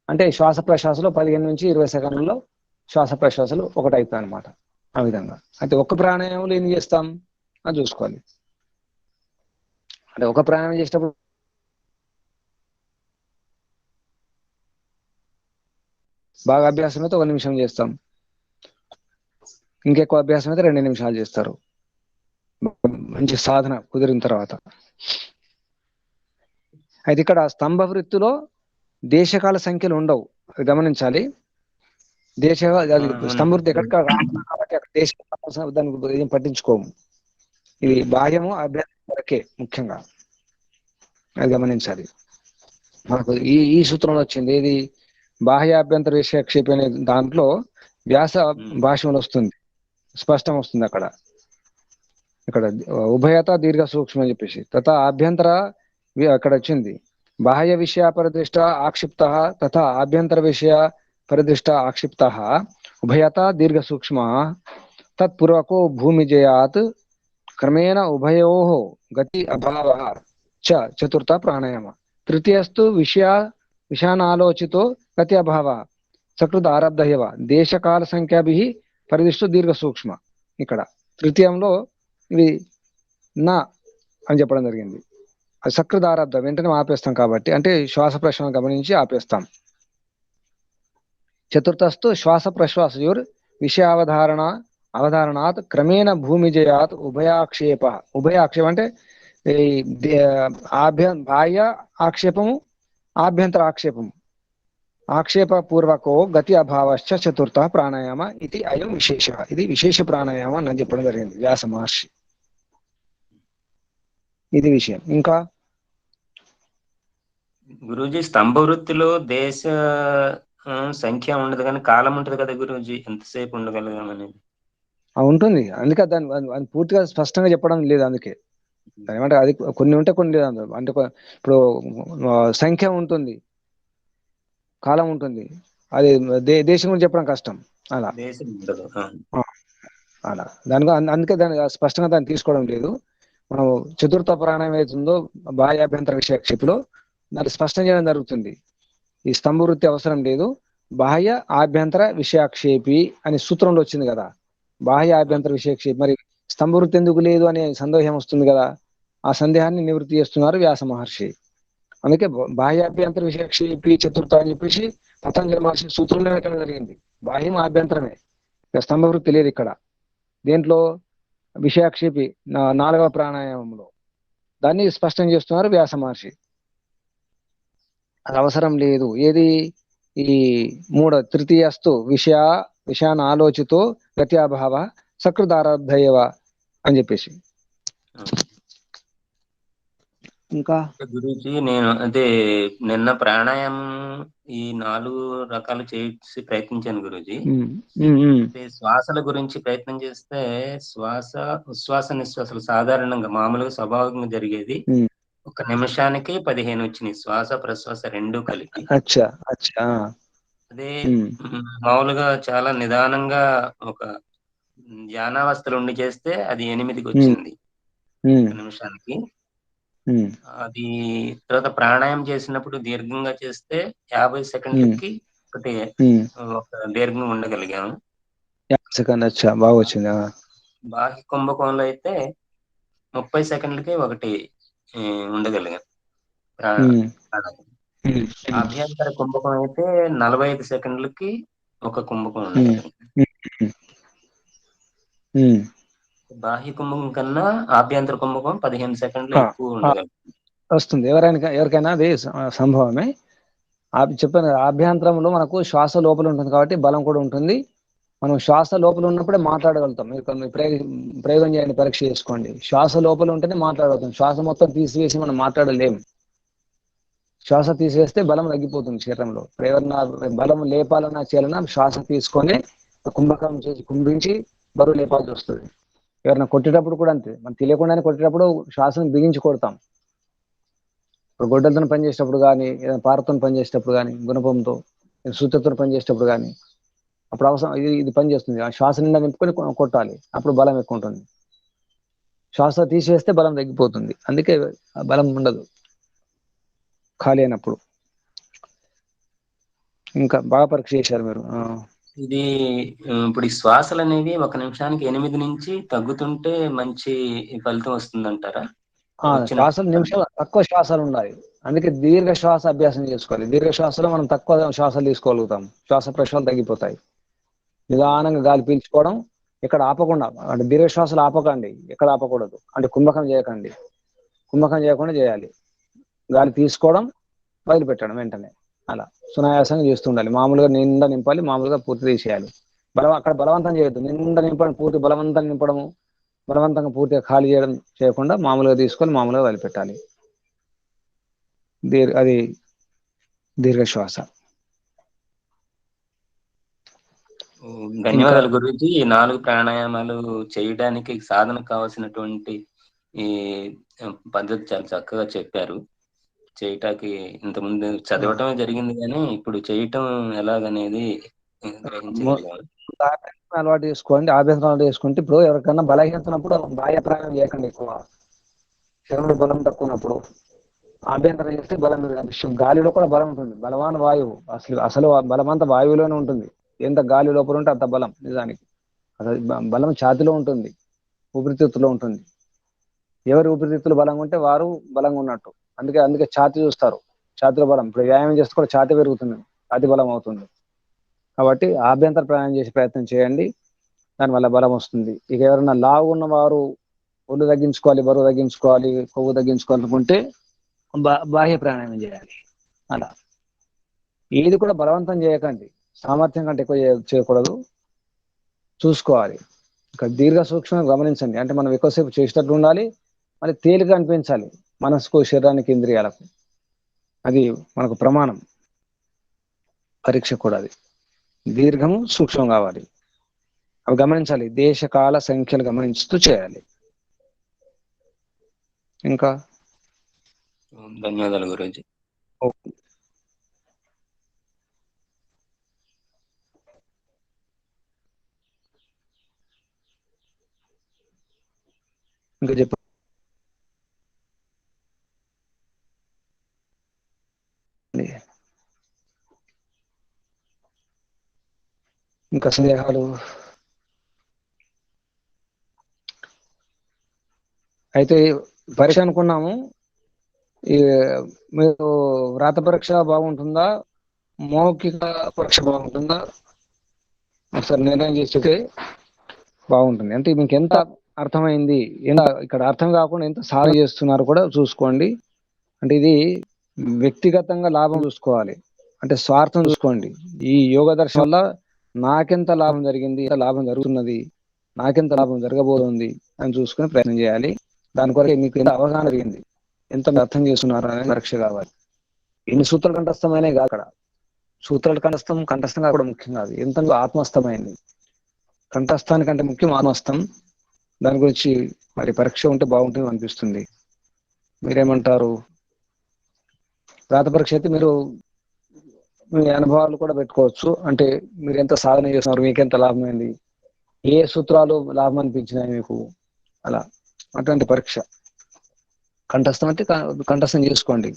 అంటే శ్వాస ప్రశ్వాసలో 15 నుంచి 20 సెకండ్లలో శ్వాస ప్రశ్వాసలు ఒకటవుతాయి అనమాట, ఆ విధంగా. అయితే ఒక్క ప్రాణాయామంలో ఏం చేస్తాం అని చూసుకోవాలి. అంటే ఒక ప్రాణాయామం చేసేటప్పుడు బాగా అభ్యాసం అయితే 1 నిమిషం చేస్తాం, ఇంకెక్కువ అభ్యాసం అయితే 2 నిమిషాలు చేస్తారు, మంచి సాధన కుదిరిన తర్వాత. అయితే ఇక్కడ స్తంభ వృత్తిలో దేశకాల సంఖ్యలు ఉండవు, అది గమనించాలి. స్తంభ వృత్తి ఎక్కడ కాబట్టి అక్కడ దేశ దాన్ని ఏం పట్టించుకోము, ఇది బాహ్యము అభ్యాసం వరకే ముఖ్యంగా, అది గమనించాలి. మనకు ఈ సూత్రంలో వచ్చింది ఏది, బాహ్య అభ్యంతర విషయక్షేపి అనే దాంట్లో వ్యాస భాష్యంలో వస్తుంది, స్పష్టం వస్తుంది అక్కడ. ఇక్కడ ఉభయత దీర్ఘ సూక్ష్మ అని చెప్పేసి తథా ఆభ్యంతర అక్కడ వచ్చింది, బాహ్య విషయ పరిదృష్ట ఆక్షిప్త తథా ఆభ్యంతర విషయ పరిదృష్ట ఆక్షిప్త ఉభయత దీర్ఘ సూక్ష్మ తత్పూర్వకో భూమి జయాత్ క్రమేణ ఉభయో గతి అభావ చ చతుర్థ ప్రాణాయామ తృతీయస్తు విషయానాలోచితో గతి అభావ సకృత ఆరబ్ధయవ దేశకాల సంఖ్యాభి పరిదృష్ట దీర్ఘ సూక్ష్మ. ఇక్కడ తృతీయంలో ఇది నా అని చెప్పడం జరిగింది, అది సకృత ఆరబ్ధ వెంటనే ఆపేస్తాం కాబట్టి, అంటే శ్వాస ప్రశ్వాస గమనించి ఆపేస్తాం. చతుర్థస్తు శ్వాస ప్రశ్వాసయోర్ అవధారణాత్ క్రమేణ భూమి జయాత్ ఉభయాక్షేప. ఉభయాక్షేపం అంటే బాహ్య ఆక్షేపము ఆభ్యంతర ఆక్షేపము, ఆక్షేప పూర్వకో గతి అభావశ్చ చతుర్థ ప్రాణాయామ ఇది అయం విశేష. ఇది విశేష ప్రాణాయామ అని చెప్పడం జరిగింది వ్యాస మహర్షి. ఇది విషయం. ఇంకా గురూజీ, స్తంభ వృత్తిలో దేశ సంఖ్య ఉండదు కానీ కాలం ఉంటది కదా గురూజీ, ఎంతసేపు ఉండగలగాం అనేది ఉంటుంది. అందుకే దాన్ని పూర్తిగా స్పష్టంగా చెప్పడం లేదు. అందుకే దాని ఏమంటే అది కొన్ని ఉంటే కొన్ని లేదు అందులో. అంటే ఇప్పుడు సంఖ్య ఉంటుంది, కాలం ఉంటుంది. అది దేశం గురించి చెప్పడం కష్టం. అలా దేశం ఉండదు. అలా అందుకే దాన్ని స్పష్టంగా దాన్ని తీసుకోవడం లేదు. మనం చతుర్థ ప్రాణాయం ఏతుందో బాహ్యాభ్యంతర విషయక్షిపులో దాన్ని స్పష్టం చేయడం జరుగుతుంది. ఈ స్తంభ వృత్తి అవసరం లేదు, బాహ్య ఆభ్యంతర విషయాక్షేపి అనే సూత్రంలో వచ్చింది కదా. బాహ్య ఆభ్యంతర విషయాక్షేపి, మరి స్తంభ వృత్తి ఎందుకు లేదు అనే సందేహం వస్తుంది కదా. ఆ సందేహాన్ని నివృత్తి చేస్తున్నారు వ్యాస మహర్షి. అందుకే బాహ్యాభ్యంతర విషయాక్షేపి చతుర్థ అని చెప్పేసి పతంజలి మహర్షి సూత్రంలో పెట్టడం జరిగింది. బాహ్యం ఆభ్యంతరమే, స్తంభ వృత్తి లేదు ఇక్కడ. దేంట్లో? విషయాక్షేపి 4వ ప్రాణాయామంలో దాన్ని స్పష్టం చేస్తున్నారు వ్యాస మహర్షి. అది అవసరం లేదు. ఏది? ఈ తృతీయస్తు విషయాన్ని ఆలోచితో గత్యాభావ సకృదారాధయవ అని చెప్పేసి. ఇంకా గురూజీ, నేను అదే నిన్న ప్రాణాయామం ఈ 4 రకాలు చేసి ప్రయత్నించాను గురూజీ. శ్వాసల గురించి ప్రయత్నం చేస్తే ఉశ్వాస నిశ్వాసలు సాధారణంగా మామూలుగా స్వభావంగా జరిగేది 1 నిమిషానికి 15 వచ్చినాయి, శ్వాస ప్రశ్వాస రెండూ కలిపి. అదే మామూలుగా చాలా నిదానంగా ఒక ధ్యానావస్థలు ఉండి చేస్తే అది 8కి వచ్చింది 1 నిమిషానికి. అది తర్వాత ప్రాణాయామం చేసినప్పుడు దీర్ఘంగా చేస్తే 50 సెకండ్లకి ఒక దీర్ఘంగా ఉండగలిగాను. బాగా వచ్చింది. బాహ్య కుంభకోణంలో అయితే 30 సెకండ్లకి ఒకటి ఉండగలిగాను. అభ్యంతర కుంభకోణం అయితే 45 సెకండ్లకి ఒక కుంభకోణం ఉండగలిగాను. బాహ్య కుంభకం కన్నా ఆభ్యంతర కుంభకం 15 సెకండ్లు ఎక్కువ ఉండగలిగాను. వస్తుంది ఎవరికైనా అది సంభవమే. చెప్పాను, ఆభ్యంతరంలో మనకు శ్వాస లోపల ఉంటుంది కాబట్టి బలం కూడా ఉంటుంది. మనం శ్వాస లోపల ఉన్నప్పుడే మాట్లాడగలుగుతాం. మీరు ప్రయోగం చేయండి, పరీక్ష చేసుకోండి. శ్వాస లోపల ఉంటేనే మాట్లాడగలుగుతాం. శ్వాస మొత్తం తీసివేసి మనం మాట్లాడలేము. శ్వాస తీసివేస్తే బలం తగ్గిపోతుంది శరీరంలో. ఎవరన్నా బలం లేపాలన్నా చేయాలన్నా శ్వాస తీసుకొని కుంభకం చేసి కుంభించి బరువు లేపాల్సి వస్తుంది. ఎవరైనా కొట్టేటప్పుడు కూడా అంతే, మనం తెలియకుండానే కొట్టేటప్పుడు శ్వాసను బిగించి కొడతాం. ఇప్పుడు గొడ్డలతో పనిచేసేటప్పుడు కానీ, ఏదైనా పారతో పనిచేసేటప్పుడు కానీ, గుణపంతో సూత్రతో పనిచేసేటప్పుడు కానీ, అప్పుడు అవసరం ఇది పనిచేస్తుంది. ఆ శ్వాస నిండా నింపుకొని కొట్టాలి, అప్పుడు బలం ఎక్కువ ఉంటుంది. శ్వాస తీసేస్తే బలం తగ్గిపోతుంది. అందుకే బలం ఉండదు ఖాళీ అయినప్పుడు. ఇంకా బాగా పరీక్ష చేశారు మీరు. ఇది ఇప్పుడు ఈ శ్వాసలు అనేవి 1 నిమిషానికి 8 నుంచి తగ్గుతుంటే మంచి ఫలితం వస్తుందంటారా? శ్వాసలు నిమిషాలు తక్కువ శ్వాసాలు ఉండాలి. అందుకే దీర్ఘ శ్వాస అభ్యాసం చేసుకోవాలి. దీర్ఘ శ్వాసలో మనం తక్కువ శ్వాసలు తీసుకోగలుగుతాం, శ్వాస ప్రశ్వాసాలు తగ్గిపోతాయి. నిదానంగా గాలి పీల్చుకోవడం, ఇక్కడ ఆపకుండా. అంటే దీర్ఘ శ్వాసలు ఆపకండి, ఎక్కడ ఆపకూడదు. అంటే కుంభకం చేయకండి, కుంభకం చేయకుండా చేయాలి. గాలి తీసుకోవడం, వదిలిపెట్టడం వెంటనే. అలా సునాయాసంగా చేస్తుండాలి. మామూలుగా నిండా నింపాలి, మామూలుగా పూర్తి తీసేయాలి. అక్కడ బలవంతం చేయొద్దు. నిండా నింపడం, పూర్తి బలవంతంగా నింపడము, బలవంతంగా పూర్తిగా ఖాళీ చేయడం చేయకుండా మామూలుగా తీసుకొని మామూలుగా వదిలిపెట్టాలి. అది దీర్ఘ శ్వాస. ధన్యవాదాలు గురూజీ. ఈ 4 ప్రాణాయామాలు చేయడానికి సాధన కావాల్సినటువంటి ఈ పద్ధతి చాలా చక్కగా చెప్పారు. చేయటానికి ఇంతకుముందు చదవటమే జరిగింది కానీ ఇప్పుడు చేయటం ఎలాగనేది గ్రహించగలిగాను. అలవాటు చేసుకోండి, ఆభ్యంతరం అలవాటు చేసుకుంటే. ఇప్పుడు ఎవరికైనా బలహీనతనప్పుడు బాహ్య ప్రాణాయామం చేయకండి. ఎక్కువ శరీరంలో బలం తక్కువ ఉన్నప్పుడు ఆభ్యంతరం చేస్తే బలం. గాలిలో కూడా బలం ఉంటుంది. బలవాన్ వాయువు, అసలు బలమంతా వాయువులోనే ఉంటుంది. ఎంత గాలి లోపల ఉంటే అంత బలం. నిజానికి అసలు బలం ఛాతిలో ఉంటుంది, ఊపిరితిత్తులో ఉంటుంది. ఎవరి ఊపిరితిత్తులు బలంగా ఉంటే వారు బలంగా ఉన్నట్టు. అందుకే ఛాతి చూస్తారు, ఛాతిలో బలం. ఇప్పుడు వ్యాయామం చేస్తే కూడా ఛాతి పెరుగుతుంది, ఛాతి బలం అవుతుంది. కాబట్టి ఆభ్యంతర ప్రాణాయామం చేసే ప్రయత్నం చేయండి, దానివల్ల బలం వస్తుంది. ఇక ఎవరైనా లావు ఉన్న వారు ఒళ్ళు తగ్గించుకోవాలి, బరువు తగ్గించుకోవాలి, కొవ్వు తగ్గించుకోవాలనుకుంటే బాహ్య ప్రాణాయామం చేయాలి. అలా ఏది కూడా బలవంతం చేయకండి, సామర్థ్యం కంటే ఎక్కువ చేయకూడదు, చూసుకోవాలి. ఇంకా దీర్ఘ సూక్ష్మంగా గమనించండి. అంటే మనం ఎక్కువసేపు చేసేటట్టు ఉండాలి, మరి తేలిక అనిపించాలి మనసుకు, శరీరానికి, ఇంద్రియాలకు. అది మనకు ప్రమాణం. పరీక్ష కూడా అది దీర్ఘము, సూక్ష్మం కావాలి. అవి గమనించాలి. దేశకాల సంఖ్యలు గమనించుతూ చేయాలి. ఇంకా ధన్యవాదాలు గురూజీ. ఇంకా చెప్ప ఇంకా సందేహాలు? అయితే పరీక్ష అనుకున్నాము. ఈ మీరు వ్రాత పరీక్ష బాగుంటుందా, మౌఖిక పరీక్ష బాగుంటుందా? ఒకసారి నిర్ణయం చేస్తే బాగుంటుంది. అంటే మీకు ఎంత అర్థమైంది, ఎంత ఇక్కడ అర్థం కాకుండా ఎంత సాధన చేస్తున్నారు కూడా చూసుకోండి. అంటే ఇది వ్యక్తిగతంగా లాభం చూసుకోవాలి, అంటే స్వార్థం చూసుకోండి. ఈ యోగ దర్శనం వల్ల నాకెంత లాభం జరిగింది, ఎంత లాభం జరుగుతున్నది, నాకెంత లాభం జరగబోతుంది అని చూసుకుని ప్రయత్నం చేయాలి. దాని కొరకు మీకు ఎంత అవగాహన జరిగింది, ఎంత అర్థం చేస్తున్నారు అనేది పరీక్ష కావాలి. ఎన్ని సూత్రాలు కంఠస్థమైనవి కాదు అక్కడ. సూత్రాలు కంఠస్థం కూడా ముఖ్యం కాదు, ఎంత ఆత్మస్థమైంది. కంఠస్థానికంటే ముఖ్యం ఆత్మస్థం. దాని గురించి మరి పరీక్ష ఉంటే బాగుంటుంది అనిపిస్తుంది. మీరేమంటారు? వ్రాత పరీక్ష అయితే మీరు మీ అనుభవాలు కూడా పెట్టుకోవచ్చు. అంటే మీరు ఎంత సాధన చేస్తున్నారు, మీకు ఎంత లాభమైంది, ఏ సూత్రాలు లాభం అనిపించినాయి మీకు, అలా అటువంటి పరీక్ష. కంఠస్థం అయితే కంఠస్థం చేసుకోండి.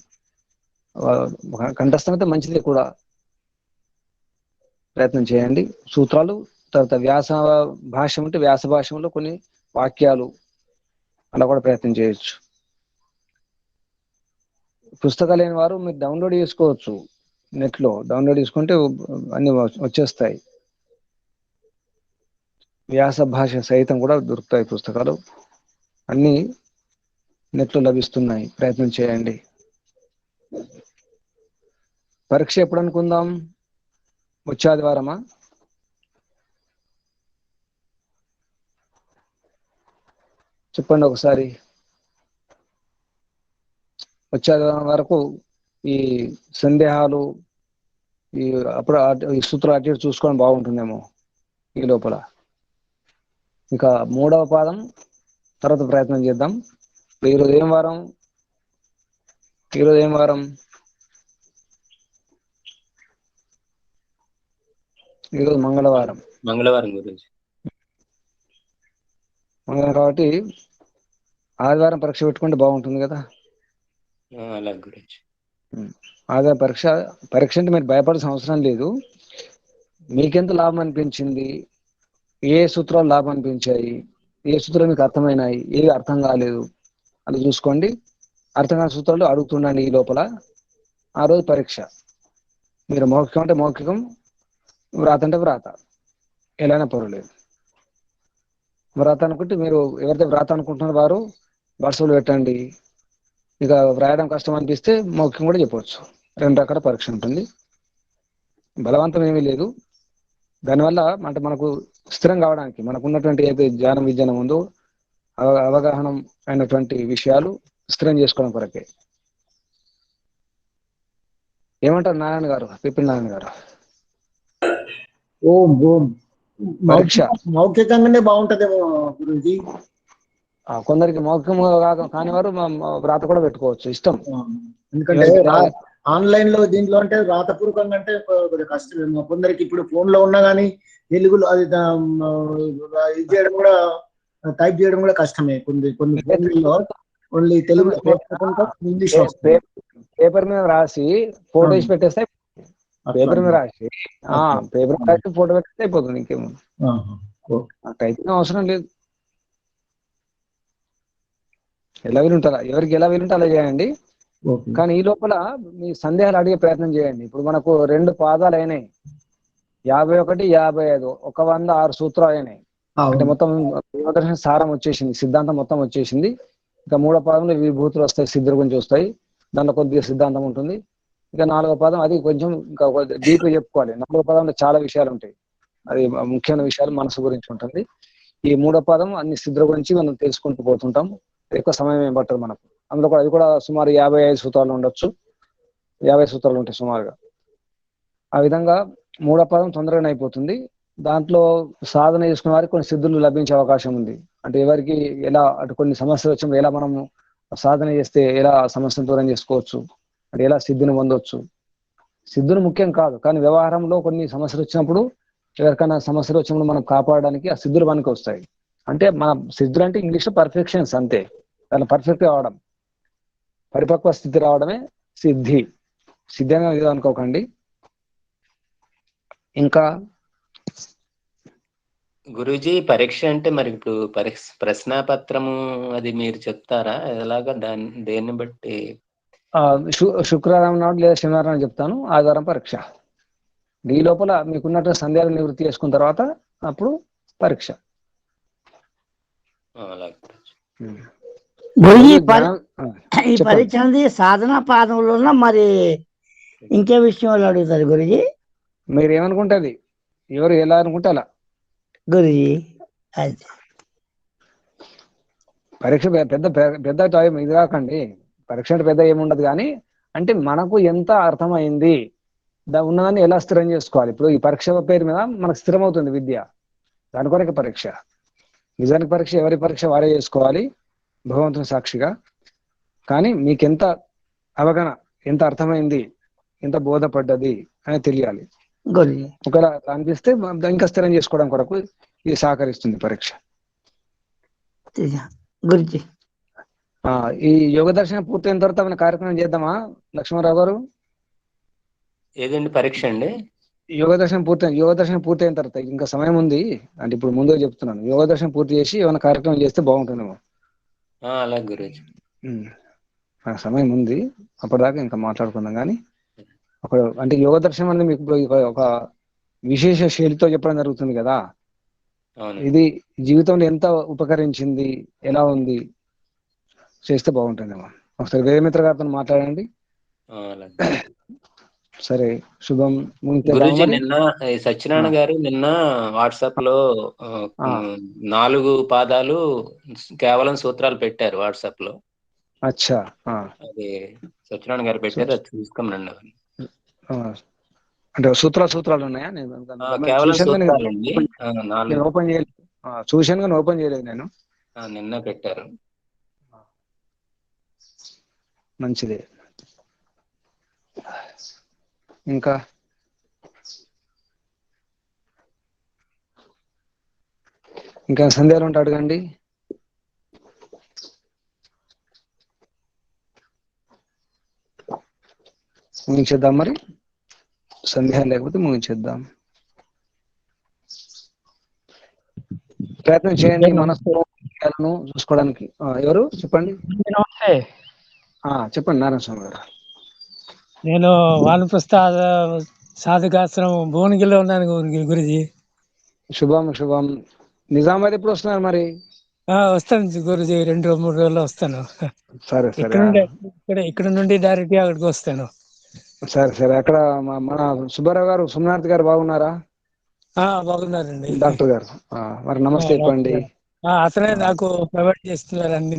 కంఠస్థం అయితే మంచిదే కూడా, ప్రయత్నం చేయండి. సూత్రాలు, తర్వాత వ్యాస భాష్యం ఉంటే వ్యాస భాష్యంలో కొన్ని వాక్యాలు అలా కూడా ప్రయత్నం చేయొచ్చు. పుస్తకాలు లేని వారు మీరు డౌన్లోడ్ చేసుకోవచ్చు, నెట్లో డౌన్లోడ్ చేసుకుంటే అన్ని వచ్చేస్తాయి. వ్యాస భాష సహితం కూడా దొరుకుతాయి పుస్తకాలు, అన్ని నెట్లో లభిస్తున్నాయి. ప్రయత్నం చేయండి. పరీక్ష ఎప్పుడు అనుకుందాం? వచ్చే ఆదివారమా? చెప్పండి ఒకసారి. వచ్చే ఆదివారం వరకు ఈ సందేహాలు, ఈ అప్పుడు ఈ సూత్రాలు అటు చూసుకోవడం బాగుంటుందేమో ఈ లోపల. ఇంకా 3వ పాదం తర్వాత ప్రయత్నం చేద్దాం. ఈరోజు ఏం వారం? ఈరోజు మంగళవారం. మంగళవారం గురించి మంగళవారం కాబట్టి ఆదివారం పరీక్ష పెట్టుకుంటే బాగుంటుంది కదా. అలా గురించి ఆదివారం పరీక్ష అంటే మీరు భయపడాల్సిన అవసరం లేదు. మీకెంత లాభం అనిపించింది, ఏ సూత్రాలు లాభం అనిపించాయి, ఏ సూత్రాలు మీకు అర్థమైనాయి, ఏవి అర్థం కాలేదు అని చూసుకోండి. అర్థం కాని సూత్రాలు అడుగుతుండండి ఈ లోపల. ఆ రోజు పరీక్ష. మీరు మౌఖికం అంటే మౌఖికం, వ్రాత అంటే వ్రాత, ఎలానే పర్వాలేదు. వ్రాత అనుకుంటే మీరు ఎవరైతే వ్రాత అనుకుంటున్నారో వారు వరుసలు పెట్టండి. ఇక వ్రాయడం కష్టం అనిపిస్తే మౌఖికం కూడా చెప్పవచ్చు. 2 రకాల పరీక్ష ఉంటుంది. బలవంతం ఏమీ లేదు. దానివల్ల అంటే మనకు స్థిరం కావడానికి, మనకు ఉన్నటువంటి ఏదైతే జ్ఞానం విజ్ఞానం ఉందో అవగాహన అయినటువంటి విషయాలు స్థిరం చేసుకోవడం కొరకే. ఏమంటారు నారాయణ గారు, పిపిల్ నారాయణ గారు? ఓం పరీక్ష మౌఖికంగానే బాగుంటదేమో గురూజీ. కొందరికి మౌఖికం కాని వారు వ్రాత కూడా పెట్టుకోవచ్చు, ఇష్టం. ఎందుకంటే ఆన్లైన్ లో దీంట్లో అంటే వ్రాతపూర్వకంగా అంటే కొద్దిగా కష్టమేమో. కొందరికి ఇప్పుడు ఫోన్ లో ఉన్నా కానీ తెలుగులో అది ఇది చేయడం కూడా, టైప్ చేయడం కూడా కష్టమే. కొన్ని ఫోన్లలో ఓన్లీ తెలుగు, ఇంగ్లీష్ పేపర్ మీద రాసి ఫోటో వేసి పెట్టేస్తే, పేపర్ మీద రాసి ఫోటో పెట్టేస్తే అయిపోతుంది. ఇంకేమో టైపింగ్ అవసరం లేదు. ఎలా వీలుంటారా, ఎవరికి ఎలా వీలుంటే అలా చేయండి. కానీ ఈ లోపల మీ సందేహాలు అడిగే ప్రయత్నం చేయండి. ఇప్పుడు మనకు 2 పాదాలు అయినాయి, 51, 55, 106 సూత్రాలు అయినాయి. అంటే మొత్తం యోగదర్శన సారం వచ్చేసింది, సిద్ధాంతం మొత్తం వచ్చేసింది. ఇక 3వ పాదంలో విభూతులు వస్తాయి, సిద్ధుల గురించి వస్తాయి. దాంట్లో కొద్దిగా సిద్ధాంతం ఉంటుంది. ఇక 4వ పాదం అది కొంచెం ఇంకా డీప్గా చెప్పుకోవాలి. 4వ పాదంలో చాలా విషయాలు ఉంటాయి, అది ముఖ్యమైన విషయాలు మనసు గురించి ఉంటుంది. ఈ 3వ పాదం అన్ని సిద్ధుల గురించి మనం తెలుసుకుంటూ పోతుంటాం. ఎక్కువ సమయం ఏం పట్టదు మనకు. అందులో కూడా అది కూడా సుమారు 55 సూత్రాలు ఉండొచ్చు, 50 సూత్రాలు ఉంటాయి సుమారుగా. ఆ విధంగా మూడో పదం తొందరగానే అయిపోతుంది. దాంట్లో సాధన చేసుకున్న వారికి కొన్ని సిద్ధులు లభించే అవకాశం ఉంది. అంటే ఎవరికి ఎలా, అటు కొన్ని సమస్యలు వచ్చినప్పుడు ఎలా మనము సాధన చేస్తే ఎలా సమస్యను దూరం చేసుకోవచ్చు, అంటే ఎలా సిద్ధిని పొందవచ్చు. సిద్ధులు ముఖ్యం కాదు, కానీ వ్యవహారంలో కొన్ని సమస్యలు వచ్చినప్పుడు, ఎవరికైనా సమస్యలు వచ్చినప్పుడు మనం కాపాడడానికి ఆ సిద్ధులు పనికి వస్తాయి. అంటే మన సిద్ధులు అంటే ఇంగ్లీష్లో పర్ఫెక్షన్స్ అంతే, దాన్ని పర్ఫెక్ట్ కావడం, పరిపక్వ స్థితి రావడమే సిద్ధి. సిద్ధి అనేది అనుకోకండి. ఇంకా గురూజీ, పరీక్ష అంటే మరి ఇప్పుడు ప్రశ్నాపత్రము అది మీరు చెప్తారా? ఎలాగా దేన్ని బట్టి? శుక్రవారం నాడు లేదా శనివారం నాడు చెప్తాను. ఆదివారం పరీక్ష. ఈ లోపల మీకున్నట్టు సందేహాలు నివృత్తి చేసుకున్న తర్వాత అప్పుడు పరీక్ష. గురుజీ ఈ పరీక్ష అనేది సాధన పాదంలో మరి ఇంకే విషయంలో అడుగుతారు గురుజీ? మీరు ఏమనుకుంటే అది, ఎవరు ఎలా అనుకుంటే అలా గురుజీ. పరీక్ష పెద్ద పెద్ద టైం ఇది కాకండి. పరీక్ష అంటే పెద్ద ఏముండదు, కానీ అంటే మనకు ఎంత అర్థమైంది, ఉన్నదాన్ని ఎలా స్థిరం చేసుకోవాలి. ఇప్పుడు ఈ పరీక్ష పేరు మీద మనకు స్థిరమవుతుంది విద్య, దాని కొరకు పరీక్ష. నిజానికి పరీక్ష ఎవరి పరీక్ష వారే చేసుకోవాలి భగవంతుని సాక్షిగా. కానీ మీకెంత అవగాహన, ఎంత అర్థమైంది, ఎంత బోధపడ్డది అని తెలియాలి. ఒకవేళ అనిపిస్తే ఇంకా స్థిరం చేసుకోవడం కొరకు ఇది సహకరిస్తుంది పరీక్ష. గురుజీ, ఈ యోగ దర్శనం పూర్తయిన తర్వాత మన కార్యక్రమం చేద్దామా లక్ష్మణరావు గారు? ఏదండి పరీక్ష అండి? యోగ దర్శనం పూర్తయిన తర్వాత ఇంకా సమయం ఉంది అంటే ఇప్పుడు ముందుగా చెప్తున్నాను. యోగ దర్శనం పూర్తి చేసి ఏమైనా కార్యక్రమం చేస్తే బాగుంటుందేమో. అలాగే గురూజీ, సమయం ఉంది, అప్పటిదాకా ఇంకా మాట్లాడుకుందాం. కానీ ఒక అంటే యోగ దర్శనం అనేది మీకు ఒక విశేష శైలితో చెప్పడం జరుగుతుంది కదా. ఇది జీవితంలో ఎంత ఉపకరించింది, ఎలా ఉంది చేస్తే బాగుంటుందేమో. ఒకసారి వేదమిత్ర గారితో మాట్లాడండి. సరే, శుభం. గురూజీ, నిన్న సత్యనారాయణ గారు నిన్న వాట్సాప్ లో 4 పాదాలు కేవలం సూత్రాలు పెట్టారు వాట్సాప్ లో. అచ్చా, అది సత్యనారాయణ గారు పెట్టారు, అది చూసుకోమనండి. అంటే సూత్రాలు ఉన్నాయా? కేవలం సూత్రాలండి. నేను ఓపెన్ చేయలేదు, చూశాను కానీ ఓపెన్ చేయలేదు నేను. నిన్న పెట్టారు. మంచిదే. ఇంకా సందేహాలు ఉంటే అడగండి. ముగించేద్దాం మరి, సందేహం లేకపోతే ముగించేద్దాం. ప్రయత్నం చేయండి మనస్సును చూసుకోవడానికి. ఎవరు చెప్పండి? నమస్తే. చెప్పండి నారాయణ స్వామి గారు. నేను వానప్రస్థ సాధకాశ్రమం భువనగిరిలో ఉన్నాను గురుజీ. శుభం. నిజామాబాద్ ఎప్పుడు వస్తున్నారు మరి? వస్తాను గురుజీ, 2-3 రోజుల్లో వస్తాను. సరే. ఇక్కడ నుండి డైరెక్ట్ గా అక్కడికి వస్తాను. సరే. అక్కడ మన సుబ్బారావు గారు, సుమనాథ్ గారు బాగున్నారా? బాగున్నారండి డాక్టర్ గారు. మరి నమస్తే చెప్పండి. అతనే నాకు ప్రొవైడ్ చేస్తున్నారు అన్ని.